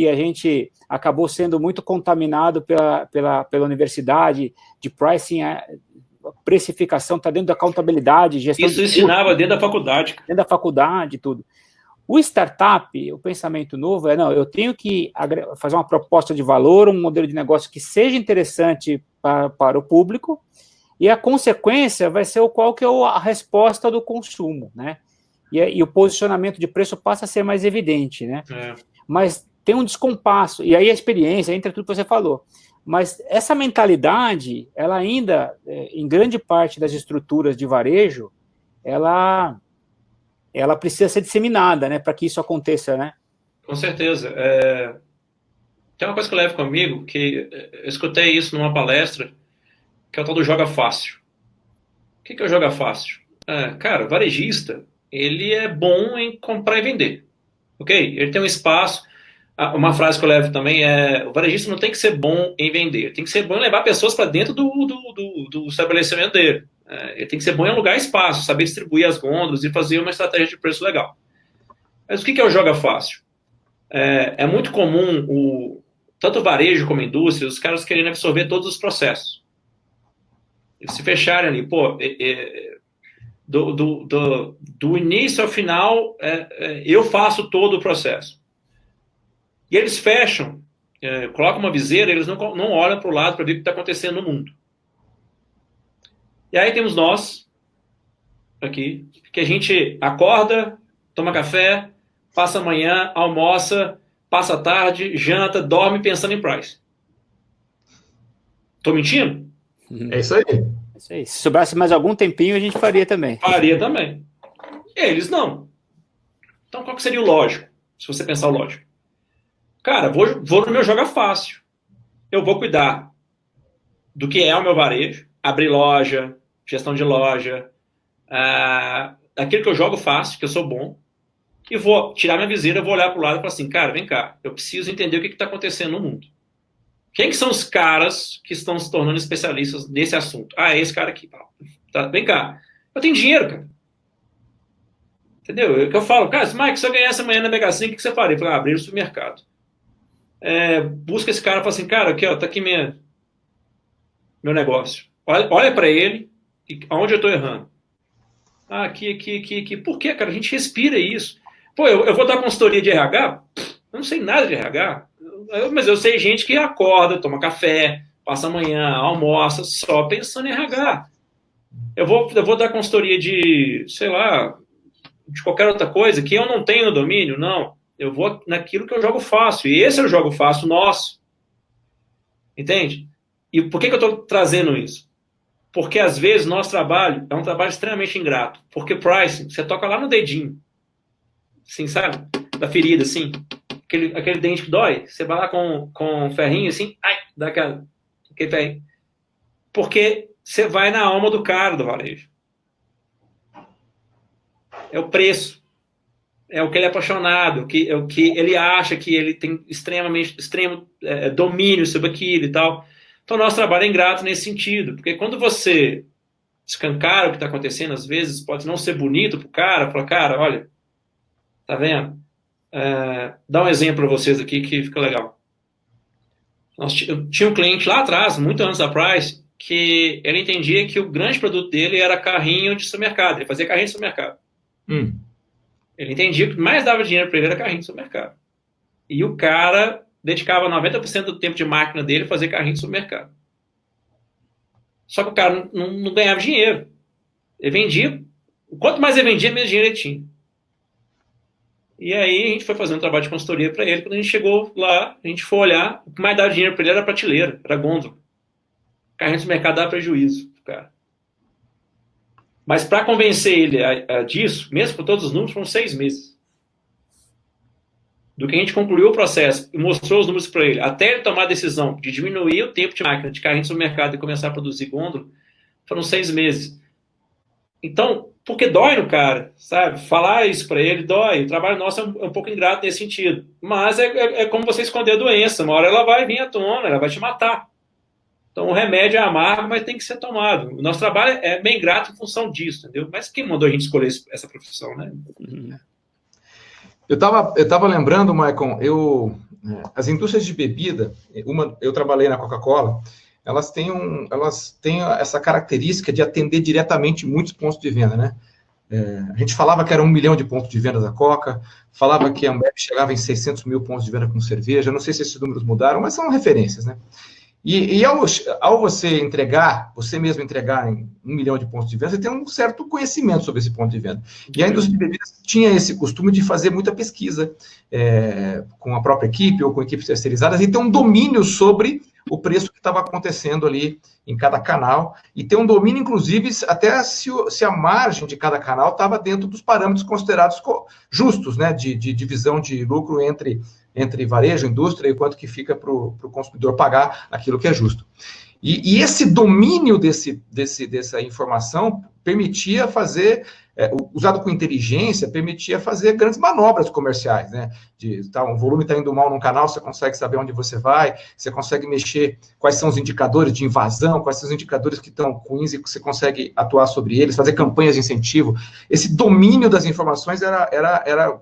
a gente acabou sendo muito contaminado pela universidade de pricing, precificação está dentro da contabilidade, gestão. Isso ensinava dentro da faculdade. Dentro da faculdade e tudo. O startup, o pensamento novo não, eu tenho que fazer uma proposta de valor, um modelo de negócio que seja interessante para o público, e a consequência vai ser qual que é a resposta do consumo, né? E o posicionamento de preço passa a ser mais evidente, né? Mas tem um descompasso, e aí a experiência, entra tudo que você falou. Mas essa mentalidade, ela ainda, em grande parte das estruturas de varejo, ela precisa ser disseminada, né, para que isso aconteça, né? Com certeza. Tem uma coisa que eu levo comigo, que eu escutei isso numa palestra, que é o tal do joga fácil. O que é o joga fácil? Cara, o varejista, ele é bom em comprar e vender. Ok? Ele tem um espaço. Uma frase que eu levo também é: o varejista não tem que ser bom em vender, tem que ser bom em levar pessoas para dentro do estabelecimento dele. Ele tem que ser bom em alugar espaço, saber distribuir as gôndolas e fazer uma estratégia de preço legal. Mas o que é o joga fácil? É muito comum, tanto o varejo como a indústria, os caras querendo absorver todos os processos. Eles se fecharem ali, do início ao final, eu faço todo o processo. E eles fecham, colocam uma viseira, eles não olham para o lado para ver o que está acontecendo no mundo. E aí temos nós, aqui, que a gente acorda, toma café, passa a manhã, almoça, passa a tarde, janta, dorme pensando em price. Tô mentindo? É isso aí. É isso aí. Se sobrasse mais algum tempinho, a gente faria também. Faria também. Eles não. Então, qual que seria o lógico? Se você pensar o lógico. Cara, vou no meu joga fácil. Eu vou cuidar do que é o meu varejo, abrir loja, gestão de loja, aquilo que eu jogo fácil, que eu sou bom, e vou tirar minha viseira, vou olhar para o lado e falar assim, cara, vem cá, eu preciso entender o que está acontecendo no mundo. Quem que são os caras que estão se tornando especialistas nesse assunto? É esse cara aqui. Tá, vem cá. Eu tenho dinheiro, cara. Entendeu? Eu falo, cara, Mike, se eu ganhasse amanhã na Mega Sena, o que você faria? Eu falo, abrir o supermercado. Busca esse cara e fala assim, cara, aqui, ó, tá aqui meu negócio. Olha para ele, aonde eu tô errando. Aqui. Por quê, cara? A gente respira isso. Pô, eu vou dar consultoria de RH? Eu não sei nada de RH. Mas eu sei gente que acorda, toma café, passa a manhã, almoça, só pensando em RH. Eu vou dar consultoria de, sei lá, de qualquer outra coisa que eu não tenho domínio, não. Eu vou naquilo que eu jogo fácil. E esse é o jogo fácil nosso. Entende? E por que eu estou trazendo isso? Porque, às vezes, nosso trabalho é um trabalho extremamente ingrato. Porque pricing, você toca lá no dedinho. Assim, sabe? Da ferida, assim. Aquele dente que dói. Você vai lá com um ferrinho, assim. Ai, dá aquele ferrinho. Porque você vai na alma do cara do varejo. É o preço. É o que ele é apaixonado. É o que ele acha que ele tem extremo domínio sobre aquilo e tal. Então, nosso trabalho é ingrato nesse sentido, porque quando você escancara o que está acontecendo, às vezes pode não ser bonito para o cara, falar, cara, olha, tá vendo? Dá um exemplo para vocês aqui que fica legal. Eu tinha um cliente lá atrás, muito antes da Price, que ele entendia que o grande produto dele era carrinho de supermercado, ele fazia carrinho de supermercado. Ele entendia que o que mais dava dinheiro para ele era carrinho de supermercado. E o cara dedicava 90% do tempo de máquina dele a fazer carrinho de supermercado. Só que o cara não ganhava dinheiro. Ele vendia. Quanto mais ele vendia, menos dinheiro ele tinha. E aí a gente foi fazer um trabalho de consultoria para ele. Quando a gente chegou lá, a gente foi olhar, o que mais dava dinheiro para ele era prateleira, era gôndola. Carrinho de supermercado dava prejuízo pro cara. Mas para convencer ele disso, mesmo com todos os números, foram 6 meses. Do que a gente concluiu o processo e mostrou os números para ele, até ele tomar a decisão de diminuir o tempo de máquina de carrinho de supermercado e começar a produzir gôndola, foram 6 meses. Então, porque dói no cara, sabe? Falar isso para ele dói. O trabalho nosso é um pouco ingrato nesse sentido. Mas é como você esconder a doença. Uma hora ela vai vir à tona, ela vai te matar. Então, o remédio é amargo, mas tem que ser tomado. O nosso trabalho é bem grato em função disso, entendeu? Mas quem mandou a gente escolher essa profissão, né? Eu tava lembrando, Maicon, as indústrias de bebida, eu trabalhei na Coca-Cola, elas têm essa característica de atender diretamente muitos pontos de venda, né? A gente falava que era 1 milhão de pontos de venda da Coca, falava que a Ambev chegava em 600 mil pontos de venda com cerveja, não sei se esses números mudaram, mas são referências, né? E ao você mesmo entregar em 1 milhão de pontos de venda, você tem um certo conhecimento sobre esse ponto de venda. E a indústria de bebidas tinha esse costume de fazer muita pesquisa com a própria equipe ou com equipes terceirizadas e ter um domínio sobre o preço que estava acontecendo ali em cada canal, e ter um domínio, inclusive, até se a margem de cada canal estava dentro dos parâmetros considerados justos, né, de divisão de lucro entre varejo, indústria, e quanto que fica para o consumidor pagar aquilo que é justo. E esse domínio dessa informação permitia fazer, usado com inteligência, permitia fazer grandes manobras comerciais, né? Um volume está indo mal num canal, você consegue saber onde você vai, você consegue mexer quais são os indicadores de invasão, quais são os indicadores que estão ruins e que você consegue atuar sobre eles, fazer campanhas de incentivo. Esse domínio das informações era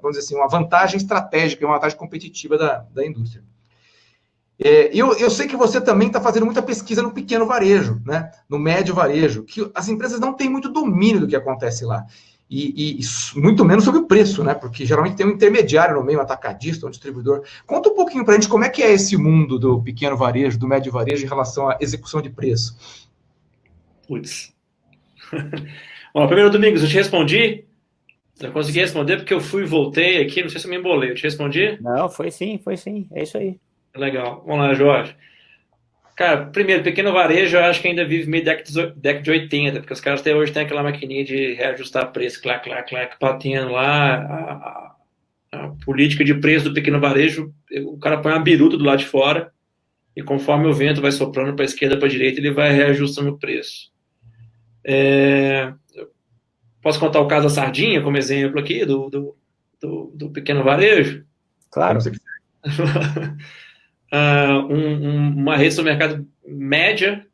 vamos dizer assim, uma vantagem estratégica, uma vantagem competitiva da indústria. Eu sei que você também está fazendo muita pesquisa no pequeno varejo, né? No médio varejo, que as empresas não têm muito domínio do que acontece lá. E muito menos sobre o preço, né? Porque geralmente tem um intermediário no meio, um atacadista, um distribuidor. Conta um pouquinho para a gente como é que é esse mundo do pequeno varejo, do médio varejo, em relação à execução de preço. Putz. Bom, primeiro, Domingos, eu te respondi. Eu consegui responder porque eu fui e voltei aqui, não sei se eu me embolei. Eu te respondi? Não, foi sim. É isso aí. Legal. Vamos lá, Jorge. Cara, primeiro, pequeno varejo, eu acho que ainda vive meio década de 80, porque os caras até hoje têm aquela maquininha de reajustar preço, clac, batendo lá. A política de preço do pequeno varejo, o cara põe uma biruta do lado de fora, e conforme o vento vai soprando para a esquerda, para a direita, ele vai reajustando o preço. Posso contar o caso da sardinha como exemplo aqui, do pequeno varejo? Claro. Uma rede de supermercado média,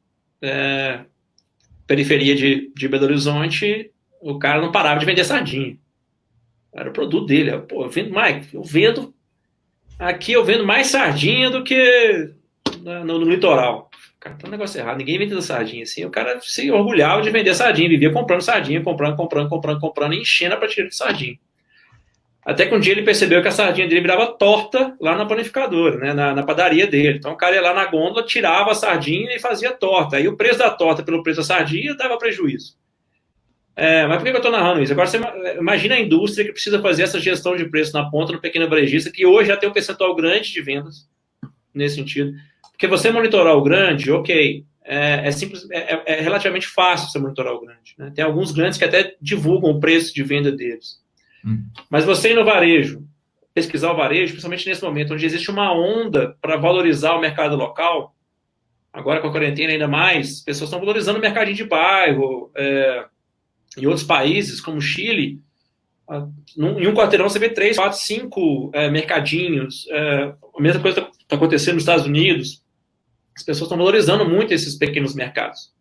periferia de Belo Horizonte, o cara não parava de vender sardinha. Era o produto dele. Pô, eu vendo mais sardinha do que no litoral. Cara, tem um negócio errado, ninguém vende sardinha assim. O cara se orgulhava de vender sardinha, vivia comprando sardinha, comprando e enchendo a prateleira de sardinha. Até que um dia ele percebeu que a sardinha dele virava torta lá na panificadora, né, na padaria dele. Então o cara ia lá na gôndola, tirava a sardinha e fazia torta. Aí o preço da torta pelo preço da sardinha dava prejuízo. Mas por que eu estou narrando isso? Agora você imagina a indústria que precisa fazer essa gestão de preço na ponta no pequeno varejista, que hoje já tem um percentual grande de vendas nesse sentido. Porque você monitorar o grande, ok, é relativamente fácil você monitorar o grande. Né? Tem alguns grandes que até divulgam o preço de venda deles. Mas você ir no varejo, pesquisar o varejo, principalmente nesse momento, onde existe uma onda para valorizar o mercado local, agora com a quarentena ainda mais, pessoas estão valorizando o mercadinho de bairro. Em outros países, como o Chile, em um quarteirão você vê 3, 4, 5 mercadinhos. A mesma coisa está acontecendo nos Estados Unidos. As pessoas estão valorizando muito esses pequenos mercados.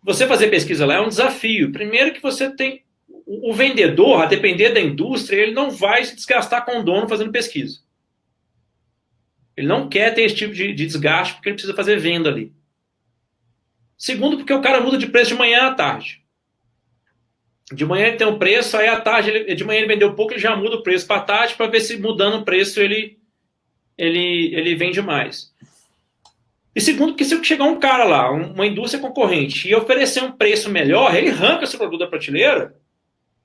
Você fazer pesquisa lá é um desafio. Primeiro que você tem o vendedor, a depender da indústria, ele não vai se desgastar com o dono fazendo pesquisa. Ele não quer ter esse tipo de desgaste porque ele precisa fazer venda ali. Segundo, porque o cara muda de preço de manhã à tarde. De manhã ele tem um preço, aí à tarde, de manhã ele vendeu pouco, ele já muda o preço para tarde para ver se mudando o preço ele vende mais. E segundo, porque se chegar um cara lá, uma indústria concorrente, e oferecer um preço melhor, ele arranca esse produto da prateleira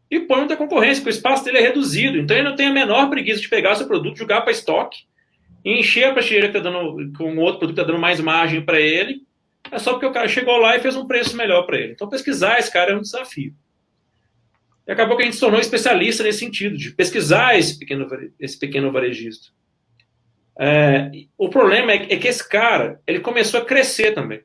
e põe da concorrência, porque o espaço dele é reduzido. Então ele não tem a menor preguiça de pegar o seu produto, jogar para estoque e encher a prateleira que tá dando, com outro produto que está dando mais margem para ele. É só porque o cara chegou lá e fez um preço melhor para ele. Então pesquisar esse cara é um desafio. E acabou que a gente se tornou especialista nesse sentido, de pesquisar esse pequeno varejista. O problema é que esse cara, ele começou a crescer também.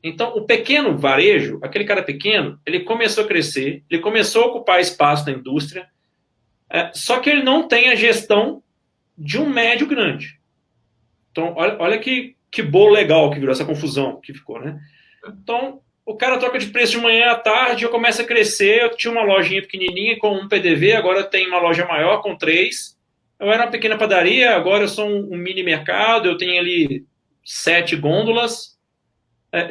Então, o pequeno varejo, aquele cara pequeno, ele começou a crescer, ele começou a ocupar espaço na indústria, só que ele não tem a gestão de um médio grande. Então, olha que bolo legal que virou, essa confusão que ficou, né? Então, o cara troca de preço de manhã à tarde, eu começo a crescer, eu tinha uma lojinha pequenininha com 1 PDV, agora eu tenho uma loja maior com 3. Eu era uma pequena padaria, agora eu sou um mini mercado, eu tenho ali 7 gôndolas.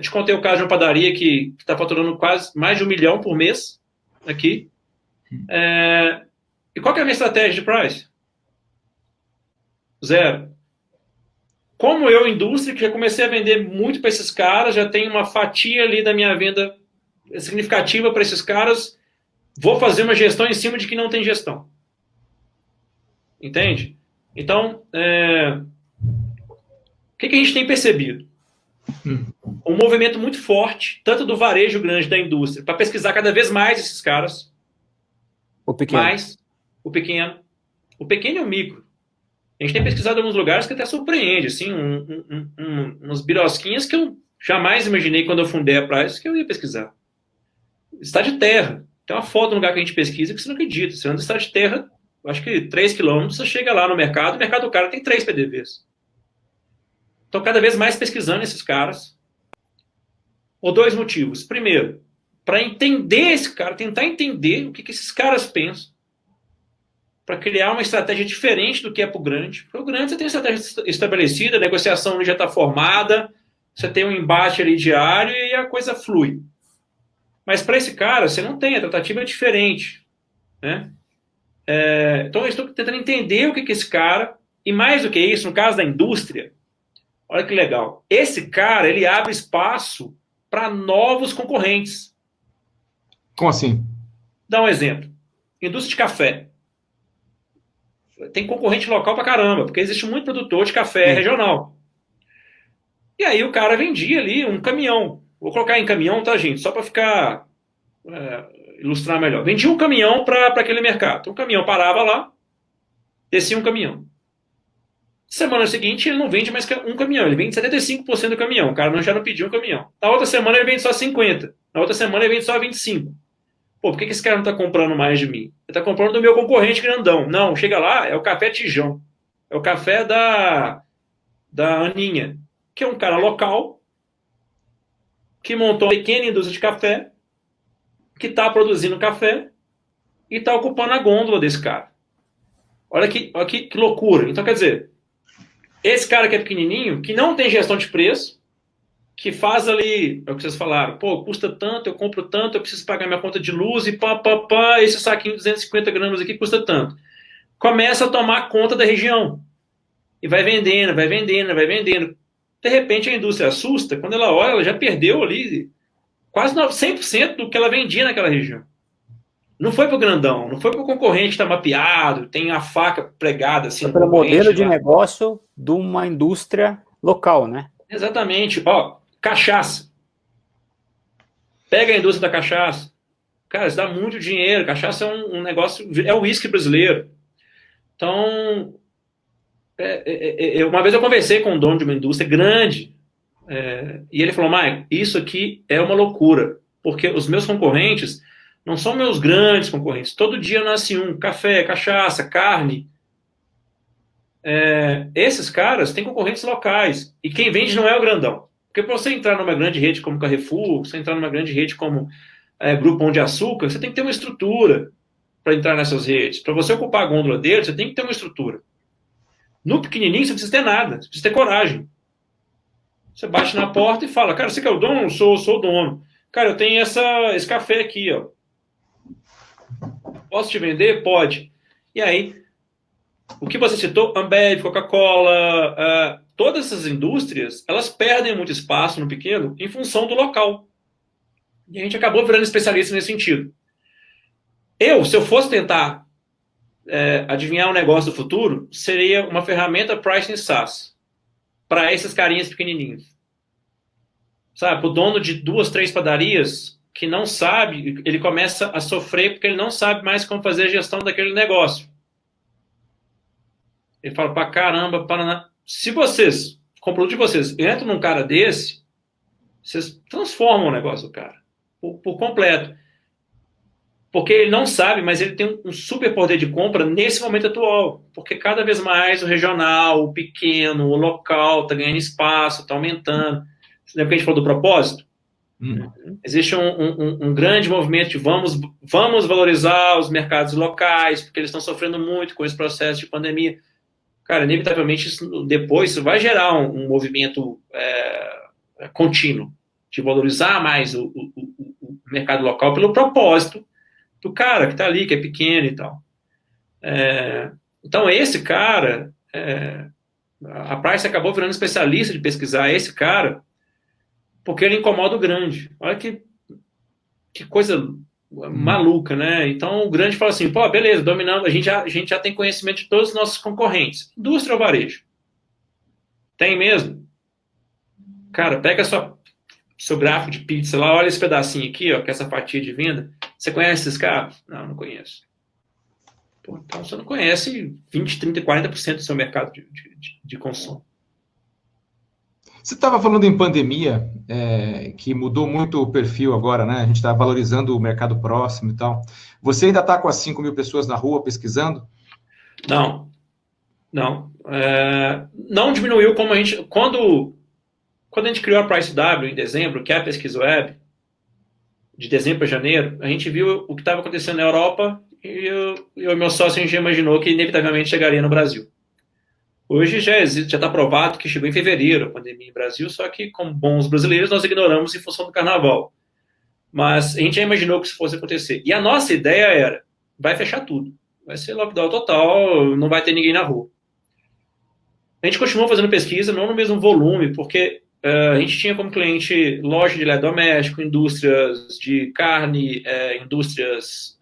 Te contei o caso de uma padaria que está faturando quase mais de 1 milhão por mês aqui. E qual que é a minha estratégia de price? 0. Como eu, indústria, que já comecei a vender muito para esses caras, já tenho uma fatia ali da minha venda significativa para esses caras, vou fazer uma gestão em cima de que não tem gestão. Entende? Então, o que a gente tem percebido? Um movimento muito forte, tanto do varejo grande da indústria, para pesquisar cada vez mais esses caras. O pequeno. Mais o pequeno. O pequeno e o micro. A gente tem pesquisado em alguns lugares que até surpreende, assim, umas birosquinhas que eu jamais imaginei quando eu fundei a Price que eu ia pesquisar. Estado de terra. Tem uma foto no lugar que a gente pesquisa que você não acredita. Você anda no estado de terra, acho que 3 quilômetros, você chega lá no mercado, o mercado do cara tem 3 PDVs. Então, cada vez mais pesquisando esses caras. Por 2 motivos. Primeiro, para entender esse cara, tentar entender o que esses caras pensam, para criar uma estratégia diferente do que é para o grande. Para o grande, você tem estratégia estabelecida, a negociação já está formada, você tem um embate ali diário e a coisa flui. Mas para esse cara, você não tem, a tratativa é diferente. Né? Então, eu estou tentando entender o que esse cara, e mais do que isso, no caso da indústria, olha que legal, esse cara, ele abre espaço para novos concorrentes. Como assim? Dá um exemplo. Indústria de café. Tem concorrente local pra caramba, porque existe muito produtor de café regional. E aí o cara vendia ali um caminhão. Vou colocar em caminhão, tá, gente? Só para ficar ilustrar melhor. Vendia um caminhão para aquele mercado. Então, o caminhão parava lá, descia um caminhão. Semana seguinte, ele não vende mais um caminhão, ele vende 75% do caminhão. O cara já não pediu um caminhão. Na outra semana, ele vende só 50%. Na outra semana, ele vende só 25%. Pô, por que esse cara não está comprando mais de mim? Ele está comprando do meu concorrente grandão. Não, chega lá, é o café Tijão. É o café da Aninha, que é um cara local que montou uma pequena indústria de café, que está produzindo café e está ocupando a gôndola desse cara. Olha que loucura. Então, quer dizer, esse cara que é pequenininho, que não tem gestão de preço, que faz ali, é o que vocês falaram, pô, custa tanto, eu compro tanto, eu preciso pagar minha conta de luz e esse saquinho de 250 gramas aqui custa tanto. Começa a tomar conta da região. E vai vendendo, vai vendendo, vai vendendo. De repente a indústria assusta, quando ela olha, ela já perdeu ali quase 100% do que ela vendia naquela região. Não foi para o grandão, não foi para o concorrente que está mapeado, tem a faca pregada assim. Foi pelo modelo de negócio de uma indústria local, né? Exatamente. Ó, cachaça. Pega a indústria da cachaça. Cara, isso dá muito dinheiro. Cachaça é um negócio, é o uísque brasileiro. Então, uma vez eu conversei com um dono de uma indústria grande, e ele falou, Maicon, isso aqui é uma loucura, porque os meus concorrentes não são meus grandes concorrentes. Todo dia nasce um, café, cachaça, carne. Esses caras têm concorrentes locais, e quem vende não é o grandão. Porque para você entrar numa grande rede como Carrefour, você entrar numa grande rede como Grupo Pão de Açúcar, você tem que ter uma estrutura para entrar nessas redes. Para você ocupar a gôndola dele, você tem que ter uma estrutura. No pequenininho, você não precisa ter nada, você precisa ter coragem. Você bate na porta e fala, cara, você que é o dono? Sou o dono. Cara, eu tenho esse café aqui, ó. Posso te vender? Pode. E aí, o que você citou, Ambev, Coca-Cola, todas essas indústrias, elas perdem muito espaço no pequeno em função do local. E a gente acabou virando especialista nesse sentido. Se eu fosse tentar adivinhar um negócio do futuro, seria uma ferramenta Pricing SaaS para esses carinhas pequenininhos. Sabe, o dono de 2, 3 padarias que não sabe, ele começa a sofrer porque ele não sabe mais como fazer a gestão daquele negócio. Ele fala, pra caramba, se vocês, com o produto de vocês, entram num cara desse, vocês transformam o negócio do cara, por completo. Porque ele não sabe, mas ele tem um super poder de compra nesse momento atual. Porque cada vez mais o regional, o pequeno, o local está ganhando espaço, está aumentando. Você lembra que a gente falou do propósito? Existe um grande movimento de vamos valorizar os mercados locais, porque eles estão sofrendo muito com esse processo de pandemia. Cara, inevitavelmente, depois isso vai gerar um movimento contínuo de valorizar mais o mercado local pelo propósito do cara que está ali, que é pequeno e tal. Então, esse cara, a Price acabou virando especialista de pesquisar esse cara, porque ele incomoda o grande. Olha que coisa maluca, né? Então, o grande fala assim, pô, beleza, dominamos, a gente já tem conhecimento de todos os nossos concorrentes. Indústria ou varejo? Tem mesmo? Cara, pega seu gráfico de pizza lá, olha esse pedacinho aqui, ó, que é essa fatia de venda. Você conhece esses caras? Não conheço. Pô, então você não conhece 20, 30, 40% do seu mercado de consumo. Você estava falando em pandemia, que mudou muito o perfil agora, né? A gente está valorizando o mercado próximo e tal. Você ainda está com as 5 mil pessoas na rua pesquisando? Não. Não diminuiu como a gente... Quando a gente criou a PriceW em dezembro, que é a pesquisa web, de dezembro para janeiro, a gente viu o que estava acontecendo na Europa e o meu sócio a gente imaginou que inevitavelmente chegaria no Brasil. Hoje já está provado que chegou em fevereiro a pandemia no Brasil, só que, como bons brasileiros, nós ignoramos em função do carnaval. Mas a gente já imaginou que isso fosse acontecer. E a nossa ideia era, vai fechar tudo. Vai ser lockdown total, não vai ter ninguém na rua. A gente continuou fazendo pesquisa, não no mesmo volume, porque a gente tinha como cliente loja de eletrodoméstico, indústrias de carne, indústrias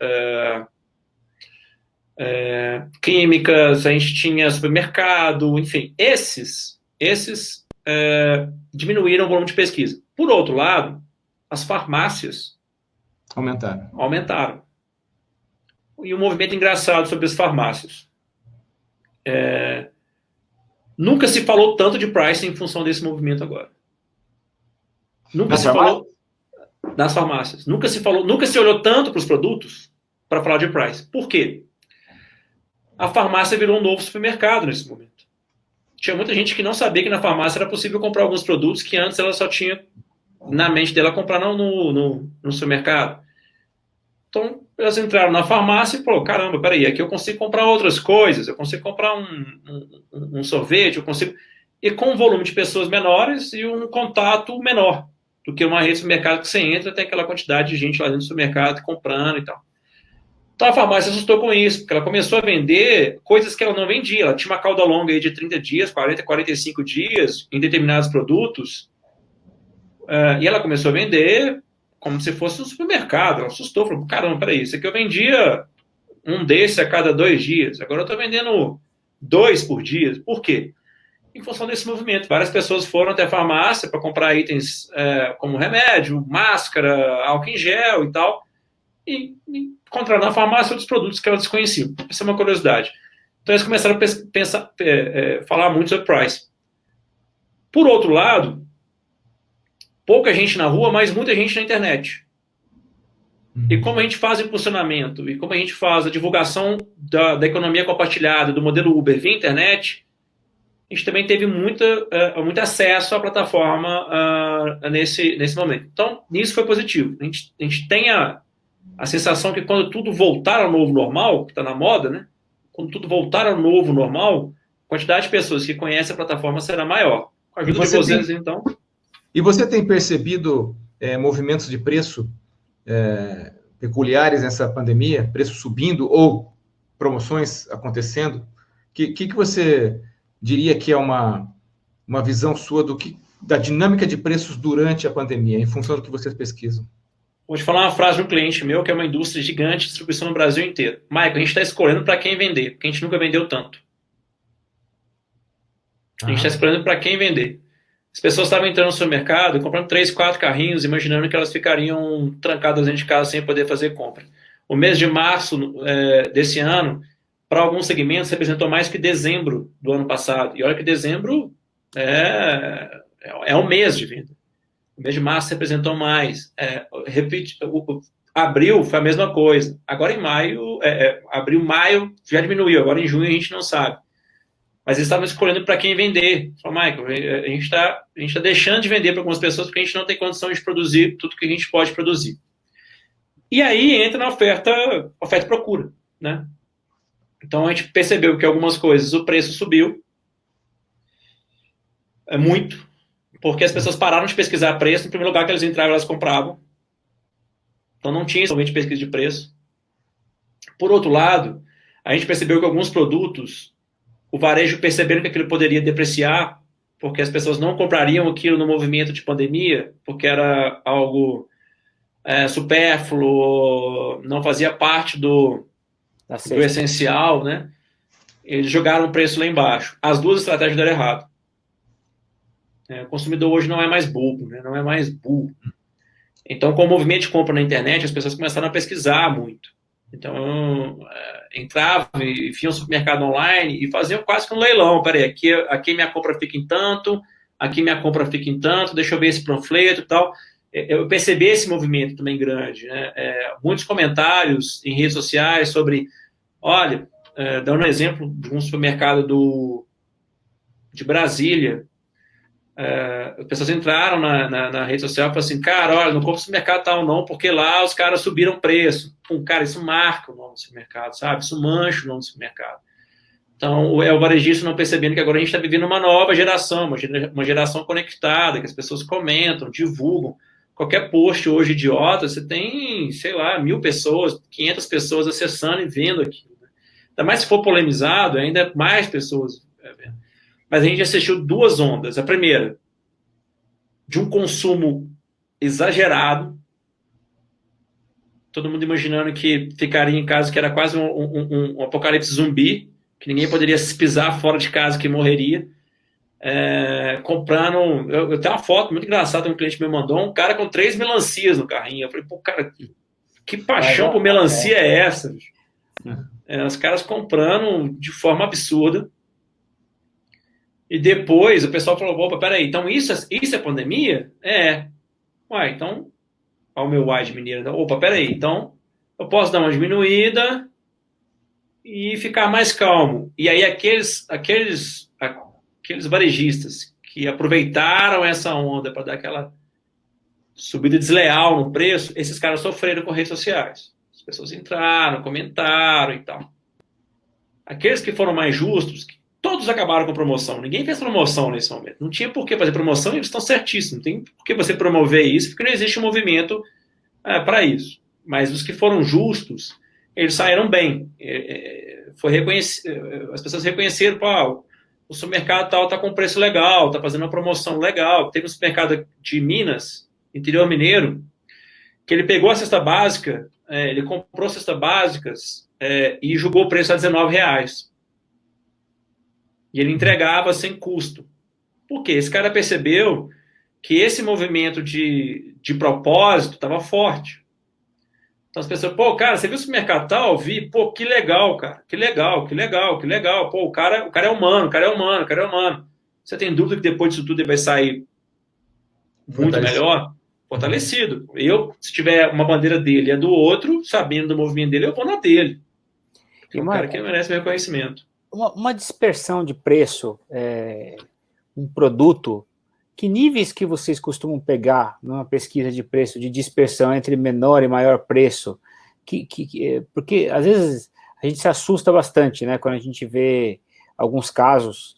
químicas, a gente tinha supermercado, enfim. Esses diminuíram o volume de pesquisa. Por outro lado, as farmácias aumentaram. E um movimento engraçado sobre as farmácias. Nunca se falou tanto de pricing em função desse movimento agora. Nunca se falou nas farmácias. Nunca se olhou tanto para os produtos para falar de price. Por quê? A farmácia virou um novo supermercado nesse momento. Tinha muita gente que não sabia que na farmácia era possível comprar alguns produtos que antes ela só tinha na mente dela comprar no supermercado. Então, elas entraram na farmácia e falaram, caramba, peraí, aqui eu consigo comprar outras coisas, eu consigo comprar um sorvete, eu consigo... E com um volume de pessoas menores e um contato menor do que uma rede de supermercado que você entra, tem aquela quantidade de gente lá dentro do supermercado comprando e tal. Então a farmácia assustou com isso, porque ela começou a vender coisas que ela não vendia. Ela tinha uma cauda longa aí de 30 dias, 40, 45 dias em determinados produtos, e ela começou a vender como se fosse um supermercado. Ela assustou, falou, caramba, peraí, isso aqui eu vendia um desse a cada 2 dias, agora eu estou vendendo 2 por dia. Por quê? Em função desse movimento. Várias pessoas foram até a farmácia para comprar itens como remédio, máscara, álcool em gel e tal, e encontraram na farmácia outros produtos que elas desconheciam. Essa é uma curiosidade. Então eles começaram a falar muito sobre price. Por outro lado, pouca gente na rua, mas muita gente na internet. E como a gente faz o impulsionamento, e como a gente faz a divulgação da economia compartilhada, do modelo Uber via internet, a gente também teve muito acesso à plataforma nesse momento. Então, nisso foi positivo. A gente tem a sensação que quando tudo voltar ao novo normal, que está na moda, né? Quando tudo voltar ao novo normal, a quantidade de pessoas que conhecem a plataforma será maior. Com a ajuda de vocês, então. E você tem percebido movimentos de preço peculiares nessa pandemia? Preço subindo ou promoções acontecendo? O que você diria que é uma visão sua da dinâmica de preços durante a pandemia, em função do que vocês pesquisam? Vou te falar uma frase de um cliente meu, que é uma indústria gigante de distribuição no Brasil inteiro. Michael, a gente está escolhendo para quem vender, porque a gente nunca vendeu tanto. A gente está escolhendo para quem vender. As pessoas estavam entrando no supermercado, comprando 3, 4 carrinhos, imaginando que elas ficariam trancadas dentro de casa sem poder fazer compra. O mês de março desse ano, para alguns segmentos, representou mais que dezembro do ano passado. E olha que dezembro é um mês de venda. O mês de março representou mais. Abril foi a mesma coisa. Agora em maio, abril, maio já diminuiu. Agora em junho a gente não sabe. Mas eles estavam escolhendo para quem vender. Michael, a gente está deixando de vender para algumas pessoas porque a gente não tem condição de produzir tudo que a gente pode produzir. E aí entra na oferta e procura, né? Então a gente percebeu que algumas coisas o preço subiu muito, porque as pessoas pararam de pesquisar preço. No primeiro lugar que eles entravam, elas compravam. Então não tinha somente pesquisa de preço. Por outro lado, a gente percebeu que alguns produtos, o varejo perceberam que aquilo poderia depreciar, porque as pessoas não comprariam aquilo no movimento de pandemia, porque era algo supérfluo, não fazia parte do essencial, né? Eles jogaram o preço lá embaixo. As duas estratégias deram errado. O consumidor hoje não é mais bobo, né? Não é mais burro. Então, com o movimento de compra na internet, as pessoas começaram a pesquisar muito. Então, entravam e vinham ao supermercado online e faziam quase que um leilão. Peraí, aqui minha compra fica em tanto, aqui minha compra fica em tanto, deixa eu ver esse panfleto e tal. Eu percebi esse movimento também grande, né? Muitos comentários em redes sociais sobre, olha, dando um exemplo de um supermercado de Brasília, as pessoas entraram na rede social e falaram assim, cara, olha, não compra supermercado tal não, porque lá os caras subiram preço. Cara, isso marca o nome do supermercado, sabe? Isso mancha o nome do supermercado. Então, o varejista não percebendo que agora a gente está vivendo uma nova geração, uma geração conectada, que as pessoas comentam, divulgam. Qualquer post hoje idiota, você tem, sei lá, 1.000 pessoas, 500 pessoas acessando e vendo aquilo. Né? Ainda mais se for polemizado, ainda mais pessoas vendo. Mas a gente assistiu 2 ondas. A primeira, de um consumo exagerado, todo mundo imaginando que ficaria em casa, que era quase um apocalipse zumbi, que ninguém poderia se pisar fora de casa que morreria. Comprando... Eu tenho uma foto muito engraçada que um cliente me mandou, um cara com 3 melancias no carrinho. Eu falei, pô, cara, que paixão por melancia é essa? Os caras comprando de forma absurda. E depois o pessoal falou, opa, peraí, então isso é pandemia? Uai, então, ao meu uai de mineiro, então, opa, peraí, então eu posso dar uma diminuída e ficar mais calmo. E aí aqueles varejistas que aproveitaram essa onda para dar aquela subida desleal no preço, esses caras sofreram com redes sociais. As pessoas entraram, comentaram e tal. Aqueles que foram mais justos, todos acabaram com promoção. Ninguém fez promoção nesse momento. Não tinha por que fazer promoção e eles estão certíssimos. Não tem por que você promover isso, porque não existe um movimento para isso. Mas os que foram justos, eles saíram bem. As pessoas reconheceram, pô, o supermercado tal está com preço legal, está fazendo uma promoção legal. Teve um supermercado de Minas, interior mineiro, que ele pegou a cesta básica, ele comprou cestas básicas e jogou o preço a R$19. E ele entregava sem custo. Por quê? Esse cara percebeu que esse movimento de propósito estava forte. Então as pessoas, pô, cara, você viu o supermercado tal? Vi, pô, que legal, cara, que legal. Pô, o cara é humano. Você tem dúvida que depois disso tudo ele vai sair muito melhor? Fortalecido. Se tiver uma bandeira dele e a do outro, sabendo do movimento dele, eu vou na dele. É um cara que merece meu reconhecimento. Uma dispersão de preço, um produto, que níveis que vocês costumam pegar numa pesquisa de preço, de dispersão entre menor e maior preço? Porque, às vezes, a gente se assusta bastante, né, quando a gente vê alguns casos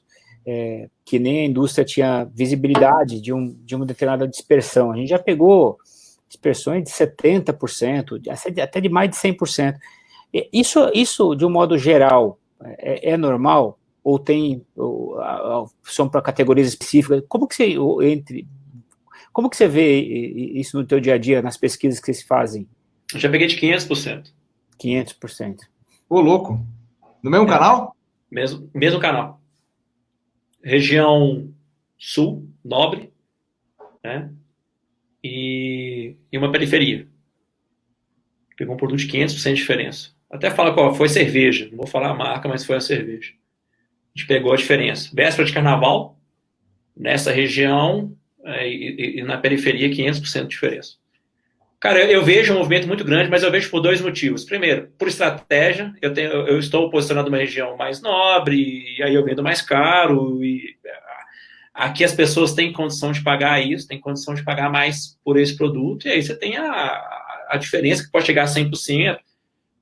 que nem a indústria tinha visibilidade de uma determinada dispersão. A gente já pegou dispersões de 70%, até de mais de 100%. Isso de um modo geral, é normal? Ou são para categorias específicas? Como que você vê isso no teu dia a dia, nas pesquisas que vocês fazem? Eu já peguei de 500%. 500%. Ô, louco. No mesmo canal? Mesmo canal. Região sul, nobre, né? E uma periferia. Pegou um produto de 500% de diferença. Até fala qual foi cerveja. Não vou falar a marca, mas foi a cerveja. A gente pegou a diferença. Véspera de carnaval, nessa região e na periferia, 500% de diferença. Cara, eu vejo um movimento muito grande, mas eu vejo por 2 motivos. Primeiro, por estratégia. Eu estou posicionado numa região mais nobre, e aí eu vendo mais caro. E aqui as pessoas têm condição de pagar isso, têm condição de pagar mais por esse produto, e aí você tem a diferença que pode chegar a 100%.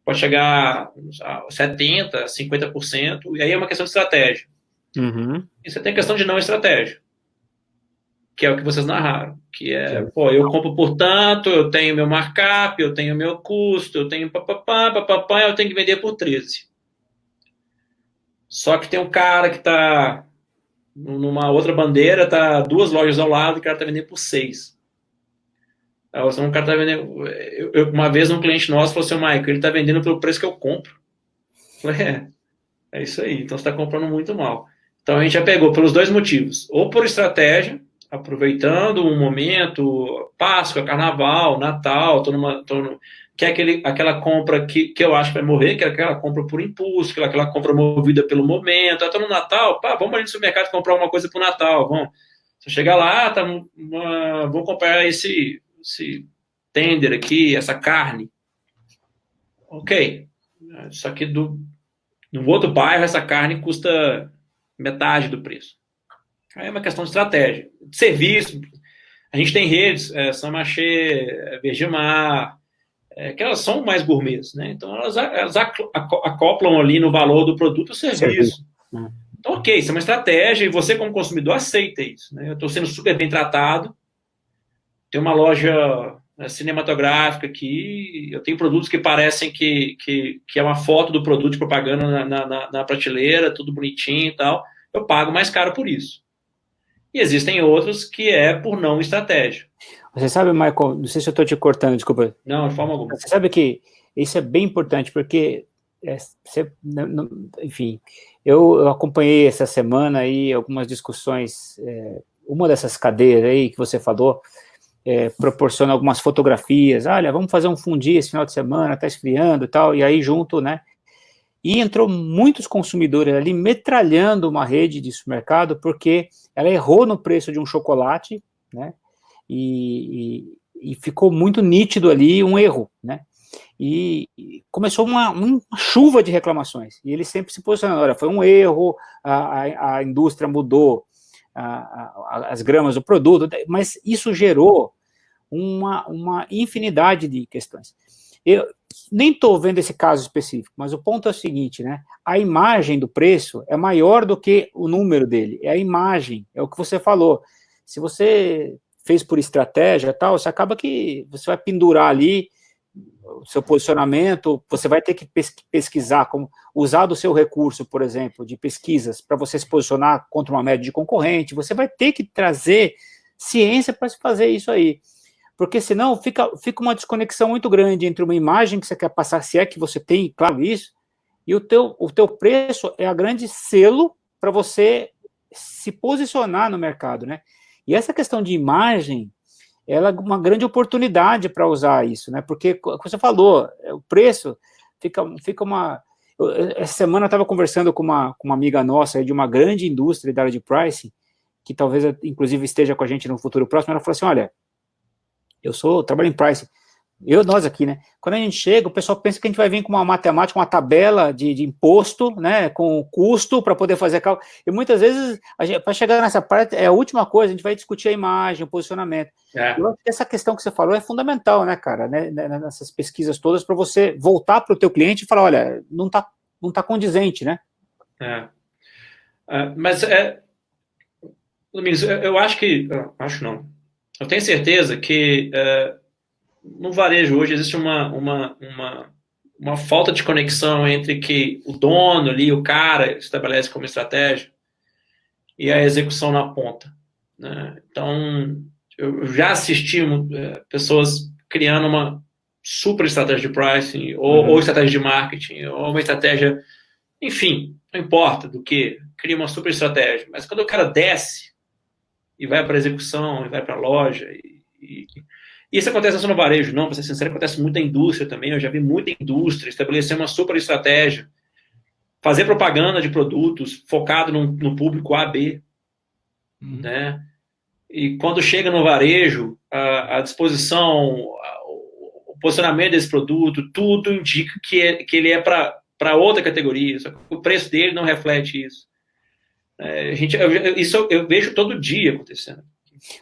Pode chegar a 70%, 50%, e aí é uma questão de estratégia. Uhum. E você tem a questão de não estratégia, que é o que vocês narraram, que pô, eu compro por tanto, eu tenho meu markup, eu tenho meu custo, eu tenho papapá, eu tenho que vender por 13. Só que tem um cara que está numa outra bandeira, tá 2 lojas ao lado, e o cara está vendendo por 6. Um cara tá vendendo. Uma vez um cliente nosso falou assim, Michael, ele tá vendendo pelo preço que eu compro. Eu falei, é isso aí, então você está comprando muito mal. Então a gente já pegou pelos 2 motivos, ou por estratégia, aproveitando um momento, Páscoa, Carnaval, Natal, que é aquela compra que eu acho que vai morrer, que é aquela compra por impulso, aquela compra movida pelo momento. Estou no Natal, vamos ali no supermercado comprar uma coisa para o Natal, vamos. Se eu chegar lá, vou comprar esse tender aqui, essa carne. Ok. Só que no outro bairro, essa carne custa metade do preço. Aí é uma questão de estratégia. De serviço, a gente tem redes, Saint-Marché, Vegemar, que elas são mais gourmets, né? Então, elas acoplam ali no valor do produto o serviço. Então, ok, isso é uma estratégia, e você, como consumidor, aceita isso, né? Eu estou sendo super bem tratado, tem uma loja cinematográfica aqui, eu tenho produtos que parecem que é uma foto do produto de propaganda na prateleira, tudo bonitinho e tal, eu pago mais caro por isso. E existem outros que é por não estratégia. Você sabe, Michael, não sei se eu estou te cortando, desculpa. Não, de forma alguma. Você sabe que isso é bem importante, porque, enfim, eu acompanhei essa semana aí algumas discussões, uma dessas cadeias aí que você falou, proporciona algumas fotografias, olha, vamos fazer um fundi esse final de semana, tá esfriando e tal, e aí junto, né, e entrou muitos consumidores ali metralhando uma rede de supermercado, porque ela errou no preço de um chocolate, né, e ficou muito nítido ali um erro, né, e começou uma chuva de reclamações, e eles sempre se posicionando, olha, foi um erro, a indústria mudou as gramas do produto, mas isso gerou uma infinidade de questões. Eu nem estou vendo esse caso específico, mas o ponto é o seguinte, né? A imagem do preço é maior do que o número dele, é a imagem, é o que você falou. Se você fez por estratégia tal, você acaba que você vai pendurar ali o seu posicionamento, você vai ter que pesquisar, como usar do seu recurso, por exemplo, de pesquisas, para você se posicionar contra uma média de concorrente, você vai ter que trazer ciência para se fazer isso aí, porque senão fica uma desconexão muito grande entre uma imagem que você quer passar, se é que você tem, claro, isso, e o teu preço é a grande selo para você se posicionar no mercado, né? E essa questão de imagem, ela é uma grande oportunidade para usar isso, né? Porque, como você falou, o preço fica uma... Essa semana eu estava conversando com uma amiga nossa de uma grande indústria da área de pricing, que talvez, inclusive, esteja com a gente no futuro próximo. Ela falou assim, olha, eu trabalho em pricing, nós aqui, né? Quando a gente chega, o pessoal pensa que a gente vai vir com uma matemática, uma tabela de imposto, né? Com custo para poder fazer cálculo. E muitas vezes, para chegar nessa parte, é a última coisa, a gente vai discutir a imagem, o posicionamento. Eu acho que essa questão que você falou é fundamental, né, cara? Né? Nessas pesquisas todas, para você voltar para o teu cliente e falar, olha, não tá condizente, né? Mas, Domingos, eu acho que... Acho não. Eu tenho certeza que... no varejo hoje existe uma falta de conexão entre que o dono ali, o cara, estabelece como estratégia e a execução na ponta, né? Então, eu já assisti pessoas criando uma super estratégia de pricing, ou estratégia de marketing, ou uma estratégia, enfim, não importa do que, cria uma super estratégia, mas quando o cara desce e vai para a execução, e vai para a loja, e isso acontece só no varejo, não, para ser sincero, acontece muito na indústria também. Eu já vi muita indústria estabelecer uma super estratégia, fazer propaganda de produtos focado no público A, B, né? E quando chega no varejo, a disposição, o posicionamento desse produto, tudo indica que ele é para outra categoria, só que o preço dele não reflete isso. Eu vejo todo dia acontecendo.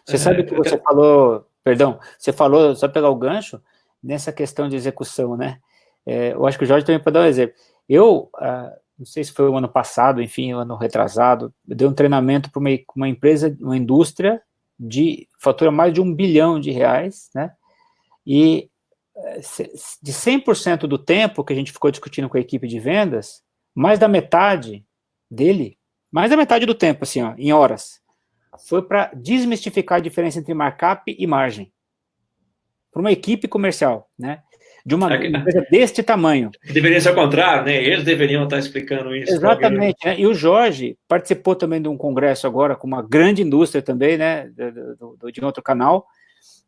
Você sabe que você falou... Perdão, você falou, só pegar o gancho, nessa questão de execução, né? Eu acho que o Jorge também pode dar um exemplo. Não sei se foi o ano passado, enfim, o ano retrasado, eu dei um treinamento para uma empresa, uma indústria de fatura mais de R$1 bilhão, né? E de 100% do tempo que a gente ficou discutindo com a equipe de vendas, mais da metade do tempo, assim, ó, em horas, foi para desmistificar a diferença entre markup e margem. Para uma equipe comercial, né? de uma empresa deste tamanho. Deveria ser o contrário, né? Eles deveriam estar explicando isso. Exatamente, né? E o Jorge participou também de um congresso agora com uma grande indústria também, né? De outro canal,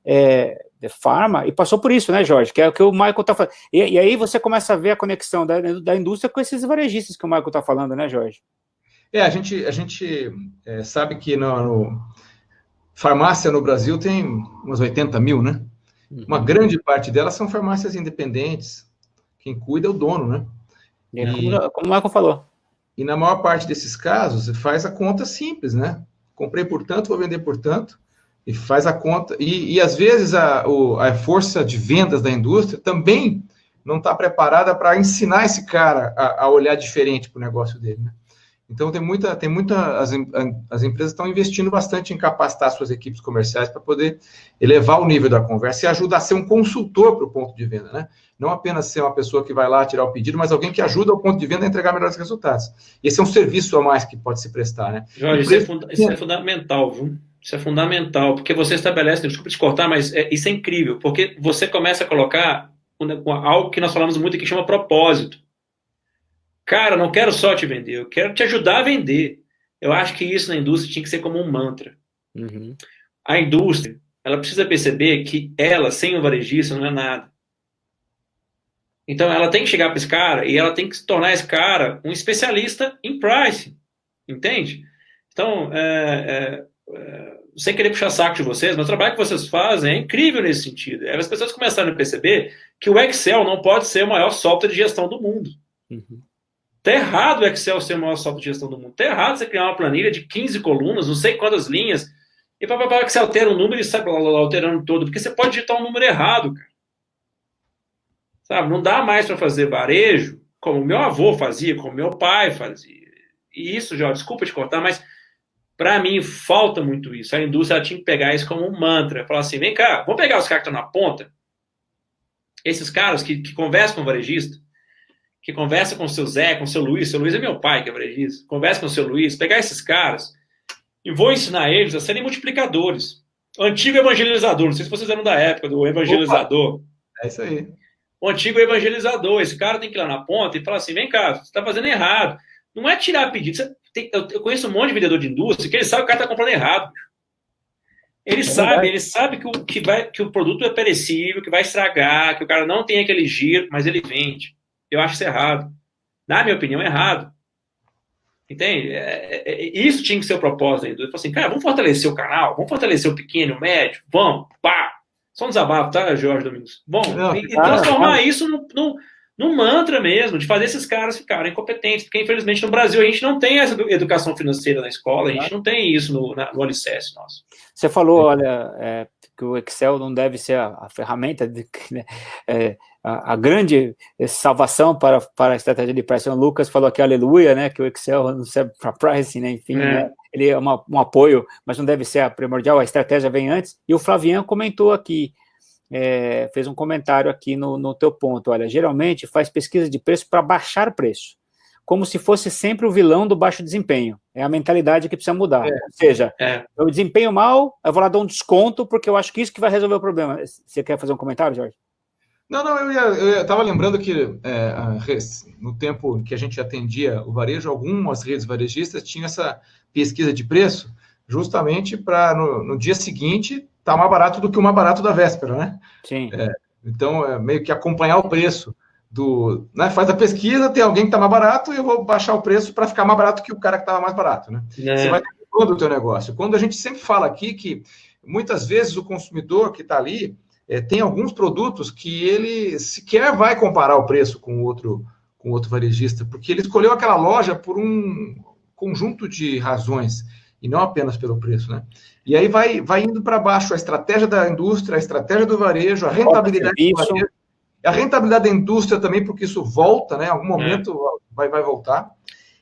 de Pharma, e passou por isso, né, Jorge? Que é o que o Michael está falando. E aí você começa a ver a conexão da indústria com esses varejistas que o Michael está falando, né, Jorge? A gente sabe que farmácia no Brasil tem umas 80 mil, né? Uma grande parte delas são farmácias independentes. Quem cuida é o dono, né? Como o Michael falou. E na maior parte desses casos, você faz a conta simples, né? Comprei por tanto, vou vender por tanto, e faz a conta. E às vezes a força de vendas da indústria também não está preparada para ensinar esse cara a olhar diferente para o negócio dele, né? Então, as empresas estão investindo bastante em capacitar suas equipes comerciais para poder elevar o nível da conversa e ajudar a ser um consultor para o ponto de venda, né? Não apenas ser uma pessoa que vai lá tirar o pedido, mas alguém que ajuda o ponto de venda a entregar melhores resultados. Esse é um serviço a mais que pode se prestar, né? Jorge, isso é fundamental, viu? Isso é fundamental, porque você estabelece, desculpa te cortar, mas isso é incrível, porque você começa a colocar algo que nós falamos muito aqui, que chama propósito. Cara, não quero só te vender, eu quero te ajudar a vender. Eu acho que isso na indústria tinha que ser como um mantra. Uhum. A indústria, ela precisa perceber que ela, sem o varejista, não é nada. Então, ela tem que chegar para esse cara e ela tem que se tornar esse cara um especialista em pricing. Entende? Então, sem querer puxar saco de vocês, mas o trabalho que vocês fazem é incrível nesse sentido. As pessoas começaram a perceber que o Excel não pode ser o maior software de gestão do mundo. Uhum. Tá errado o Excel ser o maior software de gestão do mundo. Tá errado você criar uma planilha de 15 colunas, não sei quantas linhas, e que você altera um número e sai alterando todo, porque você pode digitar um número errado, cara. Sabe? Não dá mais para fazer varejo como meu avô fazia, como meu pai fazia. E isso, Jorge, desculpa te cortar, mas para mim falta muito isso. A indústria tinha que pegar isso como um mantra. Falar assim, vem cá, vamos pegar os caras que estão na ponta, esses caras que conversam com o varejista, que conversa com o seu Zé, com o seu Luiz é meu pai, que é varejista, conversa com o seu Luiz, pegar esses caras e vou ensinar eles a serem multiplicadores. O antigo evangelizador, não sei se vocês eram da época do evangelizador. Opa, é isso aí. O antigo evangelizador, esse cara tem que ir lá na ponta e falar assim, vem cá, você está fazendo errado. Não é tirar pedido. Eu conheço um monte de vendedor de indústria que ele sabe que o cara está comprando errado. Ele sabe que o produto é perecível, que vai estragar, que o cara não tem aquele giro, mas ele vende. Eu acho isso errado. Na minha opinião, é errado. Entende? Isso tinha que ser o propósito da indústria. Ele falou assim, cara, vamos fortalecer o canal, vamos fortalecer o pequeno, o médio, vamos, pá. Só um desabafo, tá, Jorge Domingos? Bom, e transformar isso num mantra mesmo, de fazer esses caras ficarem competentes, porque infelizmente no Brasil a gente não tem essa educação financeira na escola, a gente não tem isso no alicerce nosso. Você falou, olha, que o Excel não deve ser a ferramenta, a grande salvação para a estratégia de pricing. O Lucas falou aqui, aleluia, né, que o Excel não serve para pricing, né, enfim, né, ele é um apoio, mas não deve ser a primordial, a estratégia vem antes. E o Flavian comentou aqui, fez um comentário aqui no teu ponto, olha, geralmente faz pesquisa de preço para baixar o preço, como se fosse sempre o vilão do baixo desempenho. É a mentalidade que precisa mudar. Ou seja, eu desempenho mal, eu vou lá dar um desconto, porque eu acho que isso que vai resolver o problema. Você quer fazer um comentário, Jorge? Não, eu estava lembrando que no tempo que a gente atendia o varejo, algumas redes varejistas tinham essa pesquisa de preço justamente para no dia seguinte estar mais barato do que o mais barato da véspera, né? Sim. Então, meio que acompanhar o preço né, faz a pesquisa, tem alguém que está mais barato e eu vou baixar o preço para ficar mais barato que o cara que estava mais barato, né? Você vai calculando o teu negócio. Quando a gente sempre fala aqui que muitas vezes o consumidor que está ali tem alguns produtos que ele sequer vai comparar o preço com outro varejista, porque ele escolheu aquela loja por um conjunto de razões e não apenas pelo preço, né? E aí vai indo para baixo a estratégia da indústria, a estratégia do varejo, a rentabilidade do varejo, a rentabilidade da indústria também, porque isso volta, né? Em algum momento vai voltar.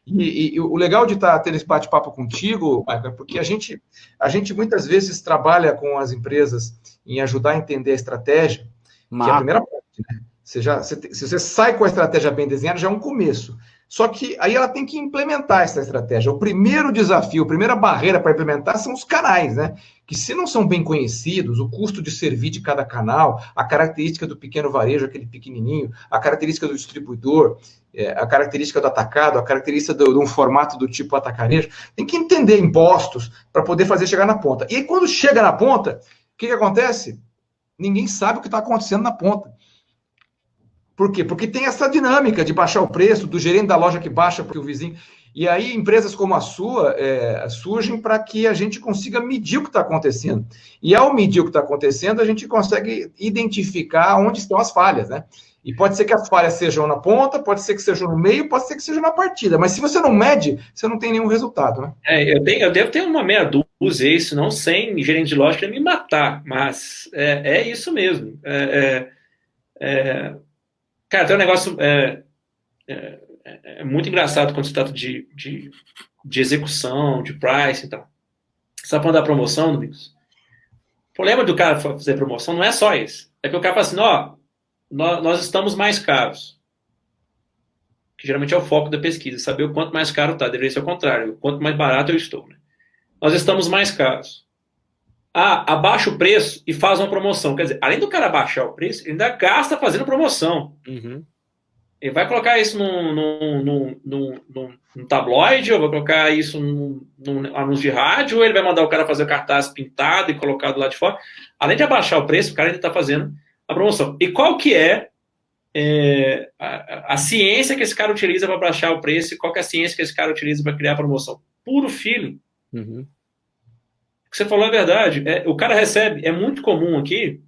E o legal de ter esse bate-papo contigo, Michael, é porque a gente muitas vezes trabalha com as empresas em ajudar a entender a estratégia, que é a primeira parte, né? Se você sai com a estratégia bem desenhada, já é um começo. Só que aí ela tem que implementar essa estratégia. O primeiro desafio, a primeira barreira para implementar são os canais, né? Que se não são bem conhecidos, o custo de servir de cada canal, a característica do pequeno varejo, aquele pequenininho, a característica do distribuidor, a característica do atacado, a característica de um formato do tipo atacarejo, tem que entender impostos para poder fazer chegar na ponta. E aí, quando chega na ponta, o que acontece? Ninguém sabe o que está acontecendo na ponta. Por quê? Porque tem essa dinâmica de baixar o preço, do gerente da loja que baixa porque o vizinho... E aí, empresas como a sua surgem para que a gente consiga medir o que está acontecendo. E ao medir o que está acontecendo, a gente consegue identificar onde estão as falhas, né? E pode ser que as falhas sejam na ponta, pode ser que sejam no meio, pode ser que seja na partida. Mas se você não mede, você não tem nenhum resultado, né? Eu devo ter uma meia dúzia, isso, não sem gerente de loja me matar, mas é isso mesmo. Cara, tem um negócio muito engraçado quando se trata de execução, de price e tal. Você está falando da promoção, Domingos? O problema do cara fazer promoção não é só isso. É que o cara fala assim, ó, nós estamos mais caros. Que geralmente é o foco da pesquisa, saber o quanto mais caro está. Deveria ser o contrário, o quanto mais barato eu estou. Né? Nós estamos mais caros. Abaixa o preço e faz uma promoção. Quer dizer, além do cara abaixar o preço, ele ainda gasta fazendo promoção. Uhum. Ele vai colocar isso num tabloide, ou vai colocar isso num anúncio de rádio, ou ele vai mandar o cara fazer o cartaz pintado e colocar do lado de fora. Além de abaixar o preço, o cara ainda está fazendo a promoção. E qual que é a ciência que esse cara utiliza para baixar o preço? E qual que é a ciência que esse cara utiliza para criar a promoção? Puro feeling. Uhum. O que você falou é verdade. O cara recebe, é muito comum aqui,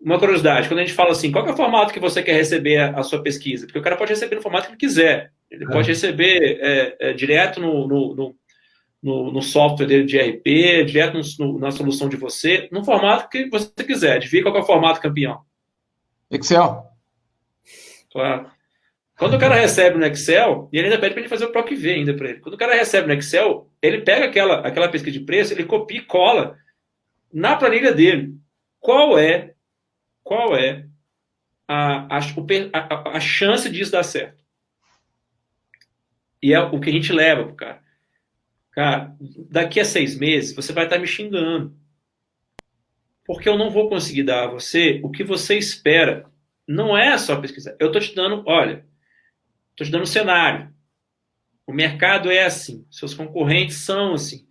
uma curiosidade, quando a gente fala assim, qual que é o formato que você quer receber a sua pesquisa? Porque o cara pode receber no formato que ele quiser. Ele pode receber direto no software dele de RP, direto na solução de você, no formato que você quiser. Adivinha qual que é o formato, campeão? Excel. Claro. Quando o cara recebe no Excel, e ele ainda pede para ele fazer o PROC V ainda para ele. Quando o cara recebe no Excel, ele pega aquela pesquisa de preço, ele copia e cola na planilha dele. Qual é a chance disso dar certo? E é o que a gente leva pro cara. Cara, daqui a 6 meses, você vai estar me xingando. Porque eu não vou conseguir dar a você o que você espera. Não é só pesquisar. Eu estou te dando, olha, estou te dando um cenário. O mercado é assim. Seus concorrentes são assim.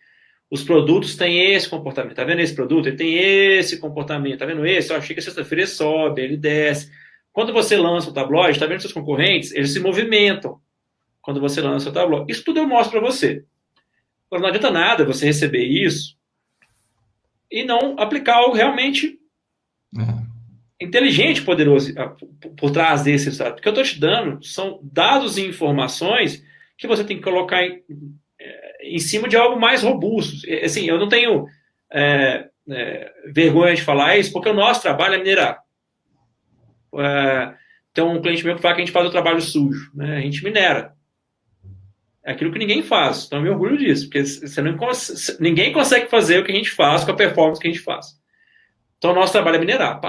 Os produtos têm esse comportamento. Tá vendo esse produto? Ele tem esse comportamento. Tá vendo esse? Eu achei que sexta-feira ele sobe, ele desce. Quando você lança o tabloide, tá vendo seus concorrentes? Eles se movimentam. Quando você lança o tabloide. Isso tudo eu mostro para você. Agora, não adianta nada você receber isso e não aplicar algo realmente inteligente, poderoso por trás desse resultado. Porque eu estou te dando são dados e informações que você tem que colocar em cima de algo mais robusto. Assim, eu não tenho vergonha de falar isso, porque o nosso trabalho é minerar. Tem um cliente meu que fala que a gente faz o trabalho sujo, né? A gente minera. É aquilo que ninguém faz. Então eu me orgulho disso, porque ninguém consegue fazer o que a gente faz com a performance que a gente faz. Então o nosso trabalho é minerar.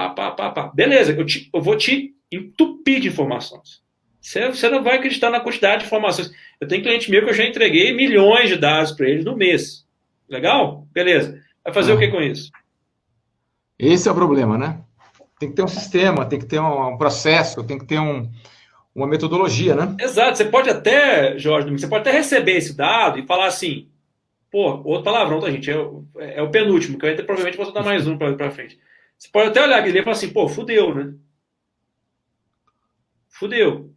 Beleza, eu vou te entupir de informações. Você não vai acreditar na quantidade de informações. Eu tenho cliente meu que eu já entreguei milhões de dados para eles no mês. Legal? Beleza. Vai fazer o que com isso? Esse é o problema, né? Tem que ter um sistema, tem que ter um processo, tem que ter uma metodologia, né? Exato. Você pode até, Jorge, você pode até receber esse dado e falar assim, pô, outro palavrão, tá, gente? É o penúltimo, que eu provavelmente vou dar mais um para frente. Você pode até olhar aqui e falar assim, pô, fudeu, né? Fudeu.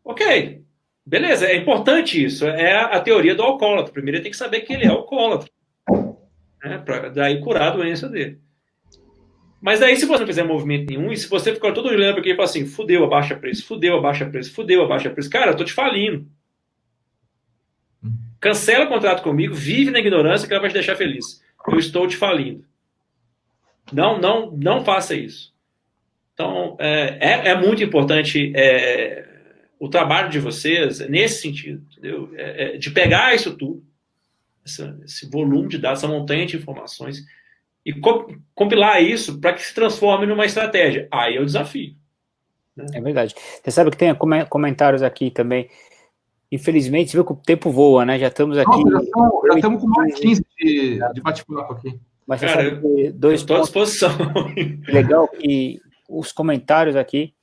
Ok, beleza, é importante isso. É a teoria do alcoólatra. Primeiro ele tem que saber que ele é alcoólatra, né, para daí curar a doença dele. Mas daí, se você não fizer movimento nenhum, e se você ficar todo olhando aqui e falar assim, fudeu, abaixa preço, fudeu, abaixa preço, fudeu, abaixa preço, cara, eu tô te falindo. Cancela o contrato comigo, vive na ignorância que ela vai te deixar feliz. Eu estou te falindo. Não faça isso. Então, é muito importante o trabalho de vocês nesse sentido, entendeu? De pegar isso tudo, esse volume de dados, essa montanha de informações, e compilar isso para que se transforme numa estratégia. Aí é o desafio. né? É verdade. Você sabe que tem comentários aqui também. Infelizmente, você viu que o tempo voa, né? Já estamos aqui. Nossa, já estamos com mais 15 de bate-papo aqui. Mas você Cara, sabe que dois eu estou à pontos disposição. legal que os comentários aqui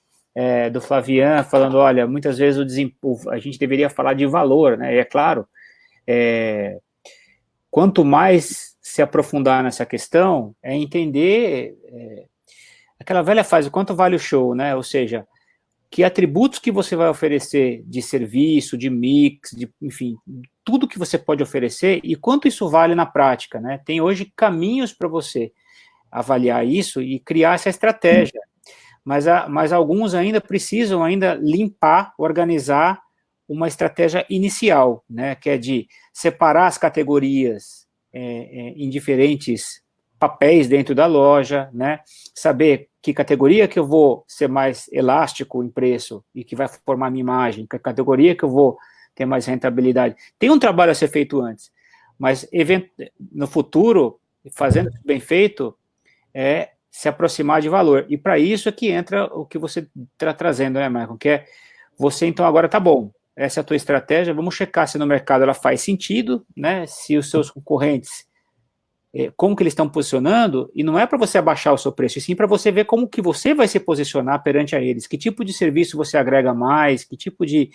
do Flavian falando, olha, muitas vezes a gente deveria falar de valor, né? E é claro, quanto mais se aprofundar nessa questão, é entender aquela velha frase, quanto vale o show, né? Ou seja, que atributos que você vai oferecer de serviço, de mix, enfim, tudo que você pode oferecer e quanto isso vale na prática, né? Tem hoje caminhos para você avaliar isso e criar essa estratégia, mas alguns ainda precisam limpar, organizar uma estratégia inicial, né? Que é de separar as categorias em diferentes papéis dentro da loja, né? Saber que categoria que eu vou ser mais elástico em preço e que vai formar minha imagem, que categoria que eu vou ter mais rentabilidade. Tem um trabalho a ser feito antes, mas no futuro, fazendo isso bem feito, se aproximar de valor. E para isso é que entra o que você está trazendo, né, Michael? Que é você, então, agora tá bom, essa é a tua estratégia, vamos checar se no mercado ela faz sentido, né? Se os seus concorrentes como que eles estão posicionando, e não é para você abaixar o seu preço, e sim para você ver como que você vai se posicionar perante a eles, que tipo de serviço você agrega mais, que tipo de...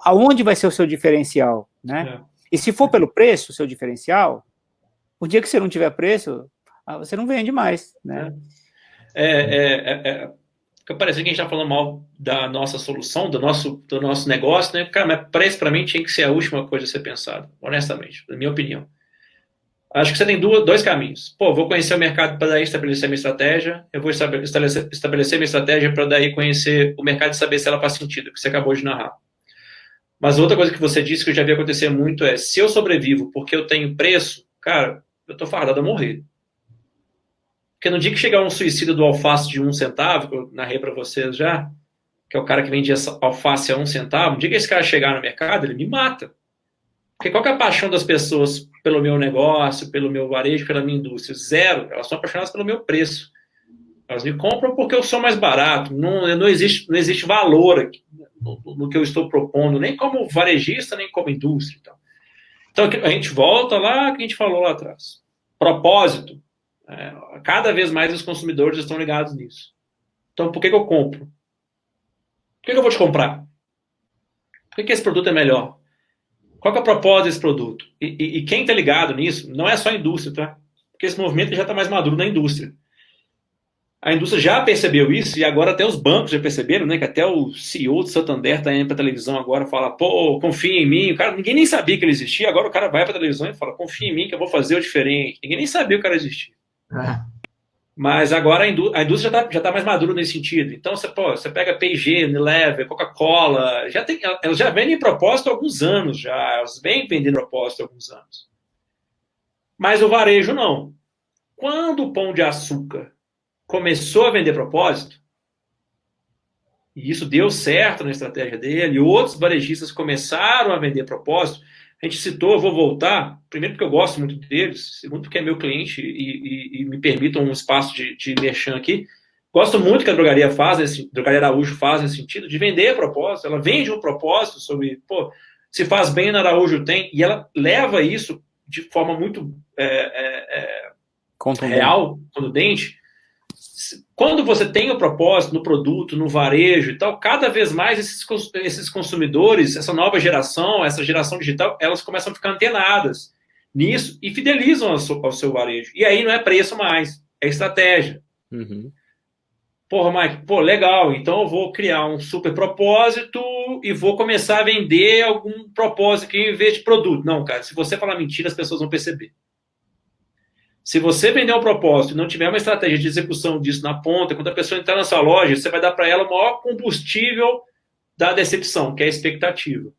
aonde vai ser o seu diferencial, né? E se for pelo preço, o seu diferencial, o dia que você não tiver preço, você não vende mais, né? Fica parecendo que a gente está falando mal da nossa solução, do nosso negócio, né? Cara, mas preço para mim tinha que ser a última coisa a ser pensada, honestamente, na minha opinião. Acho que você tem dois caminhos. Pô, vou conhecer o mercado para daí estabelecer minha estratégia. Eu vou estabelecer minha estratégia para daí conhecer o mercado e saber se ela faz sentido, que você acabou de narrar. Mas outra coisa que você disse que eu já vi acontecer muito é, se eu sobrevivo porque eu tenho preço, cara, eu tô fardado a morrer. Porque no dia que chegar um suicida do alface de 1 centavo, que eu narrei para vocês já, que é o cara que vendia alface a 1 centavo, no dia que esse cara chegar no mercado, ele me mata. Porque qual que é a paixão das pessoas pelo meu negócio, pelo meu varejo, pela minha indústria? Zero. Elas são apaixonadas pelo meu preço. Elas me compram porque eu sou mais barato. Não existe valor aqui no que eu estou propondo, nem como varejista, nem como indústria. Então a gente volta lá que a gente falou lá atrás. Propósito. Cada vez mais os consumidores estão ligados nisso. Então, por que eu compro? Por que eu vou te comprar? Por que esse produto é melhor? Qual que é a proposta desse produto? E quem está ligado nisso, não é só a indústria, tá? Porque esse movimento já está mais maduro na indústria. A indústria já percebeu isso, e agora até os bancos já perceberam, né? Que até o CEO do Santander está indo para a televisão agora e fala, pô, confia em mim. O cara, ninguém nem sabia que ele existia, agora o cara vai para a televisão e fala, confia em mim que eu vou fazer o diferente. Ninguém nem sabia que o cara existia. Mas agora a indústria já tá mais madura nesse sentido. Então, você pega P&G, Unilever, Coca-Cola, elas já vendem propósito há alguns anos, elas vêm vendendo propósito há alguns anos. Mas o varejo não. Quando o Pão de Açúcar começou a vender propósito, e isso deu certo na estratégia dele, e outros varejistas começaram a vender propósito, a gente citou, eu vou voltar, primeiro porque eu gosto muito deles, segundo porque é meu cliente e me permitam um espaço de merchan aqui. Gosto muito que a drogaria Drogaria Araújo faz nesse sentido, de vender propósito. Ela vende um propósito sobre, se faz bem na Araújo tem, e ela leva isso de forma muito real, contundente. Quando você tem o propósito no produto, no varejo e tal, cada vez mais esses consumidores, essa nova geração, essa geração digital, elas começam a ficar antenadas nisso e fidelizam ao seu varejo. E aí não é preço mais, é estratégia. Uhum. Porra, Mike, legal, então eu vou criar um super propósito e vou começar a vender algum propósito aqui em vez de produto. Não, cara, se você falar mentira, as pessoas vão perceber. Se você vender um propósito e não tiver uma estratégia de execução disso na ponta, quando a pessoa entrar na sua loja, você vai dar para ela o maior combustível da decepção, que é a expectativa.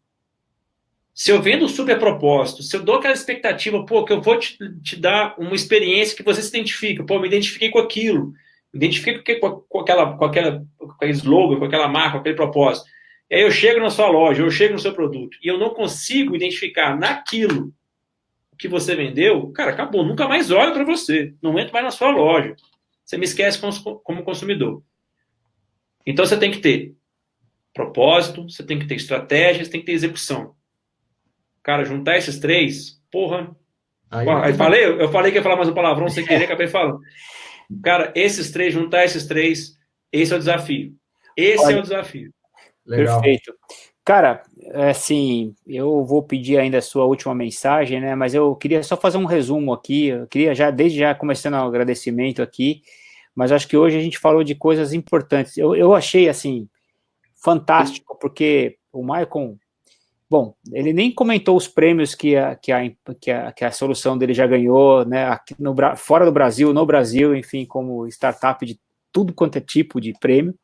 Se eu vendo um super propósito, se eu dou aquela expectativa, que eu vou te dar uma experiência que você se identifica, me identifiquei com aquilo, me identifiquei com aquele slogan, com aquela marca, com aquele propósito. E aí eu chego na sua loja, eu chego no seu produto, e eu não consigo identificar naquilo que você vendeu, cara, acabou, nunca mais olho para você, não entro mais na sua loja, você me esquece como consumidor. Então, você tem que ter propósito, você tem que ter estratégia, você tem que ter execução. Cara, juntar esses três, porra... eu falei que ia falar mais um palavrão sem querer, acabei falando. Cara, juntar esses três, esse é o desafio. Esse é o desafio. Legal. Perfeito. Cara, assim, eu vou pedir ainda a sua última mensagem, né? Mas eu queria só fazer um resumo aqui. Eu queria desde já começando o agradecimento aqui, mas acho que hoje a gente falou de coisas importantes. Eu achei, assim, fantástico, porque o Maicon, bom, ele nem comentou os prêmios que a solução dele já ganhou, né? Aqui fora do Brasil, no Brasil, enfim, como startup de tudo quanto é tipo de prêmio,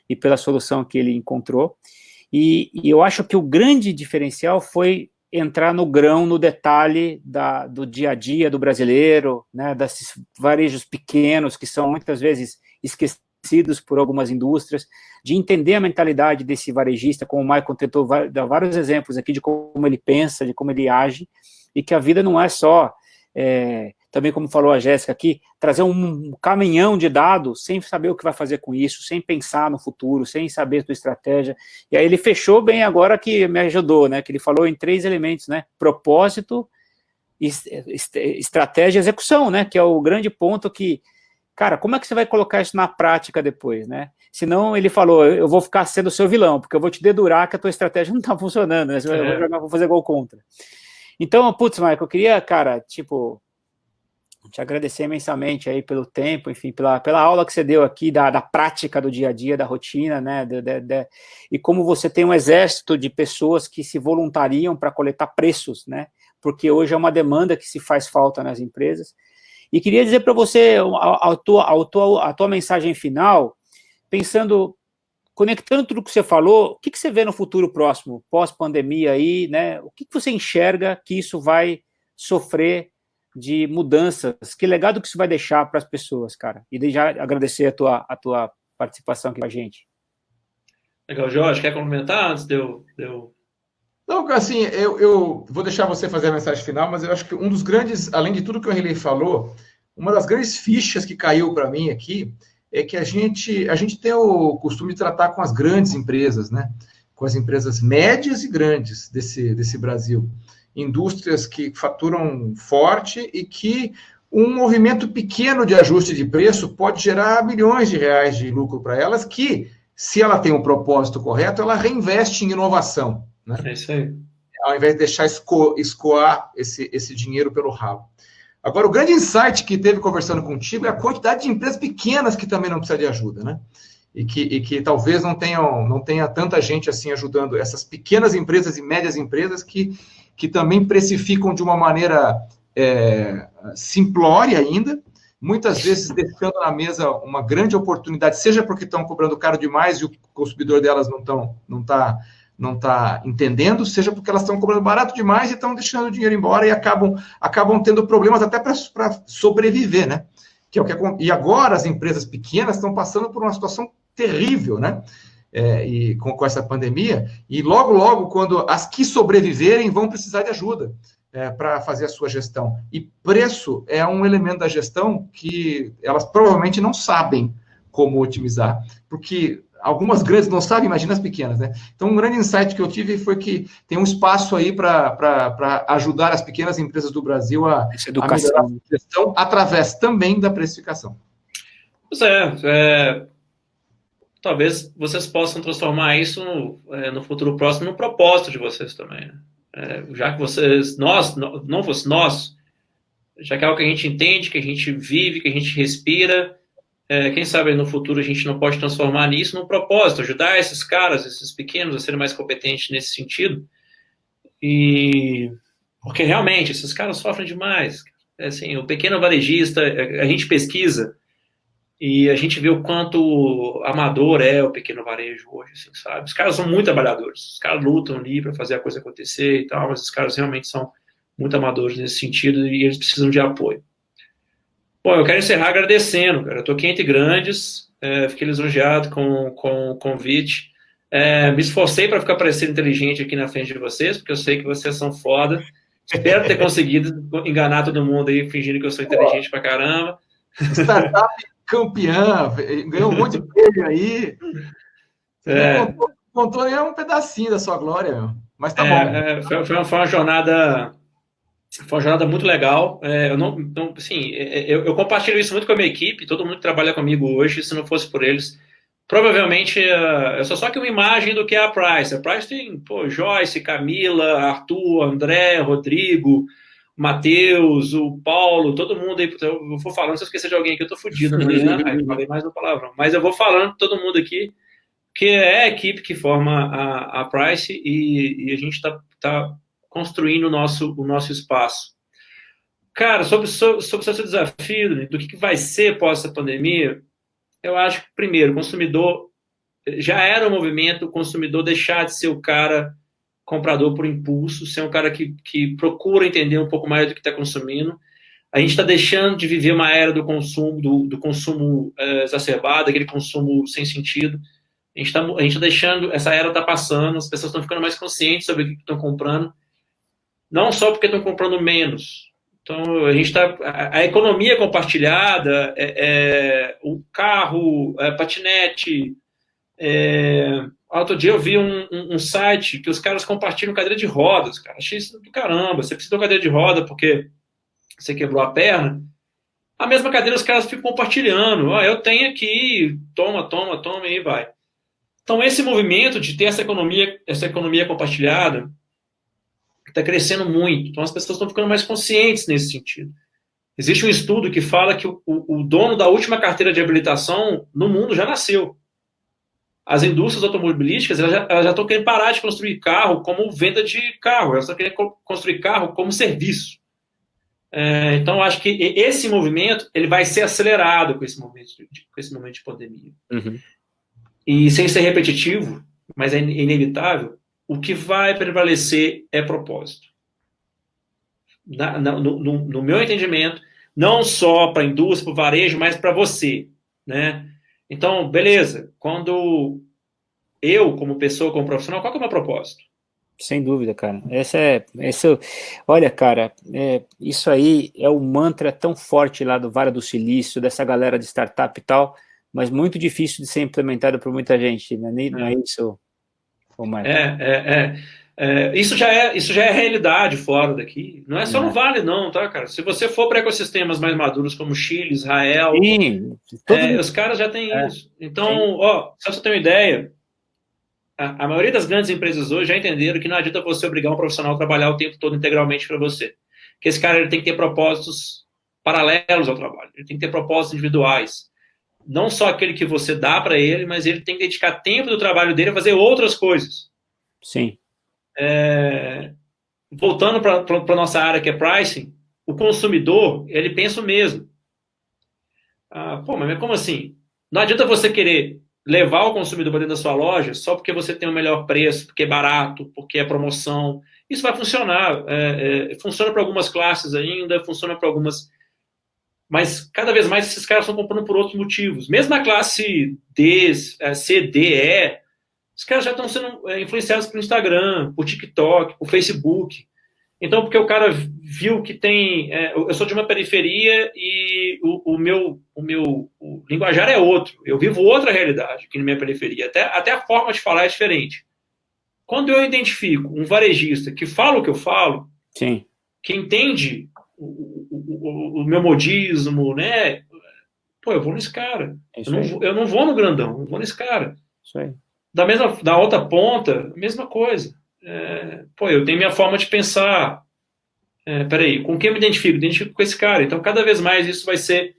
e pela solução que ele encontrou. E eu acho que o grande diferencial foi entrar no grão, no detalhe do dia a dia do brasileiro, né, desses varejos pequenos que são muitas vezes esquecidos por algumas indústrias, de entender a mentalidade desse varejista, como o Maicon tentou dar vários exemplos aqui de como ele pensa, de como ele age, e que a vida não é só... também como falou a Jéssica aqui, trazer um caminhão de dados sem saber o que vai fazer com isso, sem pensar no futuro, sem saber a sua estratégia. E aí ele fechou bem agora que me ajudou, né? Que ele falou em 3 elementos, né? Propósito, estratégia e execução, né? Que é o grande ponto que, cara, como é que você vai colocar isso na prática depois, né? Senão ele falou, eu vou ficar sendo seu vilão, porque eu vou te dedurar que a tua estratégia não está funcionando, né? Vou fazer gol contra. Então, putz, Michael, eu queria, cara, te agradecer imensamente aí pelo tempo, enfim, pela aula que você deu aqui da prática do dia a dia, da rotina, né, e como você tem um exército de pessoas que se voluntariam para coletar preços, né, porque hoje é uma demanda que se faz falta nas empresas. E queria dizer para você a tua mensagem final, conectando tudo que você falou, o que você vê no futuro próximo, pós-pandemia aí, né, o que você enxerga que isso vai sofrer de mudanças, que legado que isso vai deixar para as pessoas, cara? E já agradecer a tua participação aqui com a gente. Legal, Jorge, quer complementar antes de eu... Não, assim, eu vou deixar você fazer a mensagem final, mas eu acho que um dos grandes, além de tudo que o Henrique falou, uma das grandes fichas que caiu para mim aqui é que a gente tem o costume de tratar com as grandes empresas, né? Com as empresas médias e grandes desse Brasil. Indústrias que faturam forte e que um movimento pequeno de ajuste de preço pode gerar milhões de reais de lucro para elas, que, se ela tem um propósito correto, ela reinveste em inovação. Né? É isso aí. Ao invés de deixar escoar esse dinheiro pelo rabo. Agora, o grande insight que teve conversando contigo é a quantidade de empresas pequenas que também não precisam de ajuda, né? E que talvez não tenha tanta gente assim ajudando essas pequenas empresas e médias empresas que também precificam de uma maneira simplória ainda, muitas vezes deixando na mesa uma grande oportunidade, seja porque estão cobrando caro demais e o consumidor delas não tá entendendo, seja porque elas estão cobrando barato demais e estão deixando o dinheiro embora e acabam tendo problemas até para sobreviver, né? E agora as empresas pequenas estão passando por uma situação terrível, né? E com essa pandemia, e logo, quando as que sobreviverem vão precisar de ajuda para fazer a sua gestão. E preço é um elemento da gestão que elas provavelmente não sabem como otimizar, porque algumas grandes não sabem, imagina as pequenas, né? Então, um grande insight que eu tive foi que tem um espaço aí para ajudar as pequenas empresas do Brasil a melhorar a gestão através também da precificação. Pois talvez vocês possam transformar isso no futuro próximo no propósito de vocês também, né? Já que nós, já que é algo que a gente entende, que a gente vive, que a gente respira, quem sabe no futuro a gente não pode transformar nisso no propósito, ajudar esses caras, esses pequenos a serem mais competentes nesse sentido, porque realmente esses caras sofrem demais. Assim, o pequeno varejista, a gente pesquisa, e a gente vê o quanto amador é o pequeno varejo hoje, assim, sabe? Os caras são muito trabalhadores, os caras lutam ali para fazer a coisa acontecer e tal, mas os caras realmente são muito amadores nesse sentido e eles precisam de apoio. Bom, eu quero encerrar agradecendo, cara. Eu tô aqui entre grandes, fiquei lisonjeado com o convite. Me esforcei para ficar parecendo inteligente aqui na frente de vocês, porque eu sei que vocês são foda. Espero ter conseguido enganar todo mundo aí, fingindo que eu sou inteligente pra caramba. campeã, ganhou um monte de prêmio aí. Você não contou nem um pedacinho da sua glória, meu. Mas tá bom. Foi uma jornada. Foi uma jornada muito legal. Eu compartilho isso muito com a minha equipe, todo mundo que trabalha comigo hoje, se não fosse por eles, provavelmente eu sou só que uma imagem do que é a Price. A Price tem, Joyce, Camila, Arthur, André, Rodrigo, Matheus, o Paulo, todo mundo aí. Eu vou falando, se eu esquecer de alguém aqui, eu tô fudido amanhã. Aí falei mais uma palavrão. Mas eu vou falando todo mundo aqui, que é a equipe que forma a Price e a gente tá construindo o nosso espaço. Cara, sobre o seu desafio, do que vai ser pós essa pandemia, eu acho que, primeiro, o consumidor já era um movimento, o consumidor deixar de ser o cara comprador por impulso, ser um cara que procura entender um pouco mais do que está consumindo. A gente está deixando de viver uma era do consumo, do consumo exacerbado, aquele consumo sem sentido. A gente tá deixando, essa era está passando, as pessoas estão ficando mais conscientes sobre o que estão comprando, não só porque estão comprando menos. Então, a economia compartilhada, o carro, patinete. Outro dia eu vi um site que os caras compartilham cadeira de rodas, cara. Achei isso do caramba. Você precisa de uma cadeira de roda porque você quebrou a perna. A mesma cadeira os caras ficam compartilhando. Eu tenho aqui, toma, e aí vai. Então, esse movimento de ter essa economia compartilhada está crescendo muito. Então, as pessoas estão ficando mais conscientes nesse sentido. Existe um estudo que fala que o dono da última carteira de habilitação no mundo já nasceu. As indústrias automobilísticas elas já estão querendo parar de construir carro como venda de carro. Elas estão querendo construir carro como serviço. Então, eu acho que esse movimento ele vai ser acelerado com esse momento de pandemia. Uhum. E sem ser repetitivo, mas é inevitável, o que vai prevalecer é propósito. No meu entendimento, não só para a indústria, para o varejo, mas para você, né? Então, beleza, quando eu, como pessoa, como profissional, qual que é o meu propósito? Sem dúvida, cara. Olha, cara, isso aí é um mantra tão forte lá do Vale do Silício, dessa galera de startup e tal, mas muito difícil de ser implementado por muita gente, né? Não é isso, Marco? Isso já é realidade fora daqui. Não é só no Vale, não, tá, cara? Se você for para ecossistemas mais maduros como Chile, Israel, os caras já têm isso. Então, só pra você ter uma ideia, a maioria das grandes empresas hoje já entenderam que não adianta você obrigar um profissional a trabalhar o tempo todo integralmente para você. Que esse cara ele tem que ter propósitos paralelos ao trabalho. Ele tem que ter propósitos individuais. Não só aquele que você dá para ele, mas ele tem que dedicar tempo do trabalho dele a fazer outras coisas. Sim. Voltando para a nossa área que é pricing, o consumidor, ele pensa o mesmo. Mas como assim? Não adianta você querer levar o consumidor para dentro da sua loja só porque você tem o melhor preço, porque é barato, porque é promoção. Isso vai funcionar. Funciona para algumas classes ainda, funciona para algumas... Mas cada vez mais esses caras estão comprando por outros motivos. Mesmo na classe D, C, D, E, os caras já estão sendo influenciados pelo Instagram, por TikTok, por Facebook. Então, porque o cara viu que tem... eu sou de uma periferia e o meu linguajar é outro. Eu vivo outra realidade aqui na minha periferia. Até a forma de falar é diferente. Quando eu identifico um varejista que fala o que eu falo, sim, que entende o meu modismo, né? Eu vou nesse cara. Eu não vou no grandão, eu vou nesse cara. Isso aí. Da outra ponta, a mesma coisa. Eu tenho minha forma de pensar. Peraí, com quem eu me identifico? Identifico com esse cara. Então, cada vez mais isso vai ser...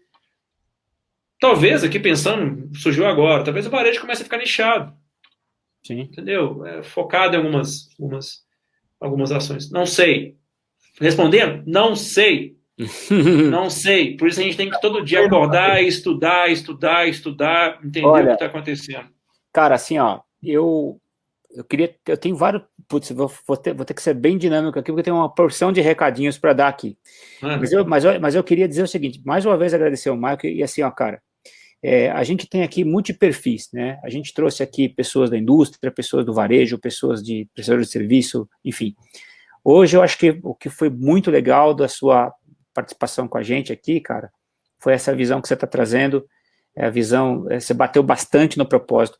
Talvez, aqui pensando, surgiu agora, talvez o varejo comece a ficar nichado. Sim. Entendeu? Focado em algumas ações. Não sei. Respondendo? Não sei. Não sei. Por isso a gente tem que todo dia acordar e estudar, entender o que está acontecendo. Cara, assim, eu tenho vários... Putz, vou ter que ser bem dinâmico aqui, porque eu tenho uma porção de recadinhos para dar aqui. Mas eu queria dizer o seguinte, mais uma vez agradecer ao Marco, e assim, cara, a gente tem aqui multiperfis, né? A gente trouxe aqui pessoas da indústria, pessoas do varejo, pessoas de prestadores de serviço, enfim. Hoje eu acho que o que foi muito legal da sua participação com a gente aqui, cara, foi essa visão que você está trazendo a visão, você bateu bastante no propósito.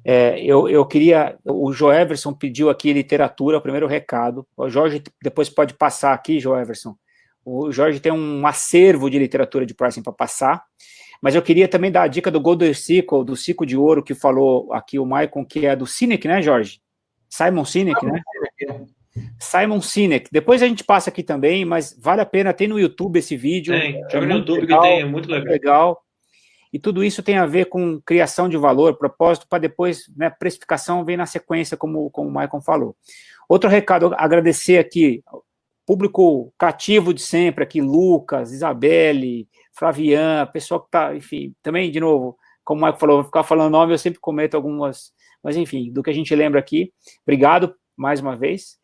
Eu queria, o Joe Everson pediu aqui literatura, o primeiro recado, o Jorge depois pode passar aqui, Joe Everson, o Jorge tem um acervo de literatura de pricing para passar, mas eu queria também dar a dica do Golden Circle, do ciclo de ouro que falou aqui o Maicon, que é do Sinek, né, Jorge? Simon Sinek, né? Simon Sinek. Depois a gente passa aqui também, mas vale a pena, tem no YouTube esse vídeo. Joga no YouTube legal, que tem, é muito legal. E tudo isso tem a ver com criação de valor, propósito, para depois, né, precificação vem na sequência, como o Maicon falou. Outro recado, agradecer aqui, público cativo de sempre aqui, Lucas, Isabelle, Flavian, pessoal que está, enfim, também, de novo, como o Maicon falou, vou ficar falando nome, eu sempre cometo algumas, mas enfim, do que a gente lembra aqui, obrigado mais uma vez.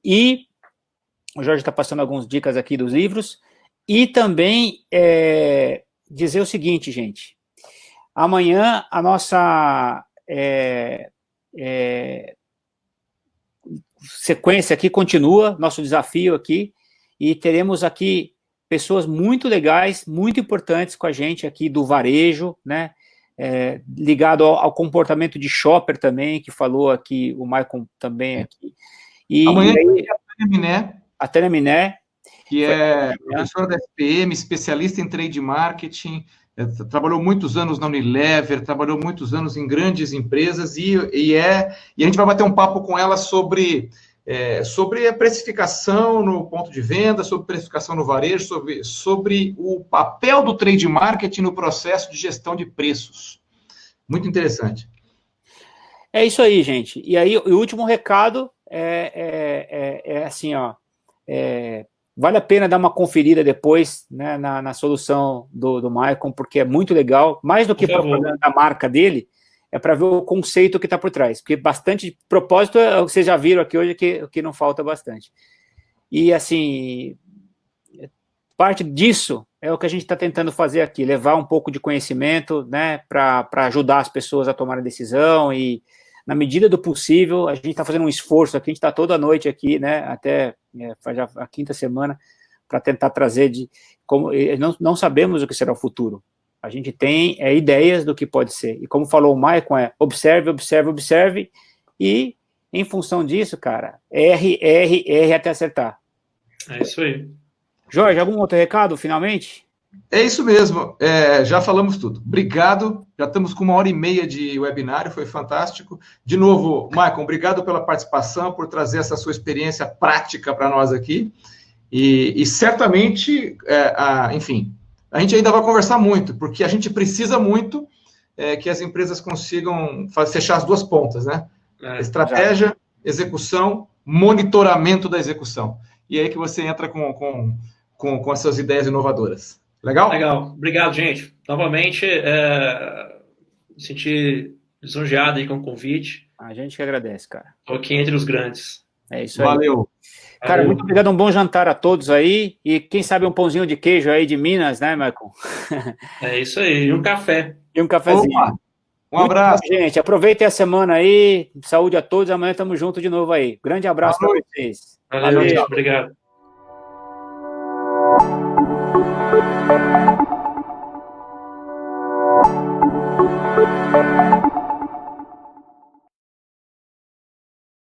E o Jorge está passando algumas dicas aqui dos livros, e também dizer o seguinte, gente, amanhã a nossa sequência aqui continua, nosso desafio aqui, e teremos aqui pessoas muito legais, muito importantes com a gente aqui do varejo, né, ligado ao comportamento de shopper também, que falou aqui, o Maicon também aqui. E amanhã aí, a Tânia Miné, que é professora da FPM, especialista em trade marketing, trabalhou muitos anos na Unilever, trabalhou muitos anos em grandes empresas, e a gente vai bater um papo com ela sobre a precificação no ponto de venda, sobre precificação no varejo, sobre o papel do trade marketing no processo de gestão de preços. Muito interessante. É isso aí, gente. E aí, o último recado é assim, ó, vale a pena dar uma conferida depois, né, na solução do Maicon, porque é muito legal, mais do que propaganda da marca dele, é para ver o conceito que está por trás, porque bastante propósito, vocês já viram aqui hoje, que não falta bastante. E, assim, parte disso é o que a gente está tentando fazer aqui, levar um pouco de conhecimento, né, para ajudar as pessoas a tomarem decisão, e, na medida do possível, a gente está fazendo um esforço aqui, a gente está toda noite aqui, né, até faz já a quinta semana, para tentar trazer não sabemos o que será o futuro. A gente tem ideias do que pode ser. E como falou o Maicon, observe, observe, observe, e em função disso, cara, R até acertar. É isso aí. Jorge, algum outro recado, finalmente? É isso mesmo, já falamos tudo. Obrigado, já estamos com 1h30 de webinário, foi fantástico. De novo, Maicon, obrigado pela participação, por trazer essa sua experiência prática para nós aqui. E certamente, enfim, a gente ainda vai conversar muito, porque a gente precisa muito que as empresas consigam fechar as duas pontas, né? Estratégia, execução, monitoramento da execução. E aí que você entra com as suas ideias inovadoras. Legal? Legal. Obrigado, gente. Novamente, me senti lisonjeado aí com o convite. A gente que agradece, cara. Estou aqui entre os grandes. É isso aí. Valeu. Cara, muito obrigado, um bom jantar a todos aí, e quem sabe um pãozinho de queijo aí de Minas, né, Maicon? É isso aí, e um café. E um cafezinho. Opa. Um abraço. Bom, gente, aproveitem a semana aí, saúde a todos, amanhã estamos juntos de novo aí. Grande abraço para vocês. Valeu, gente, obrigado.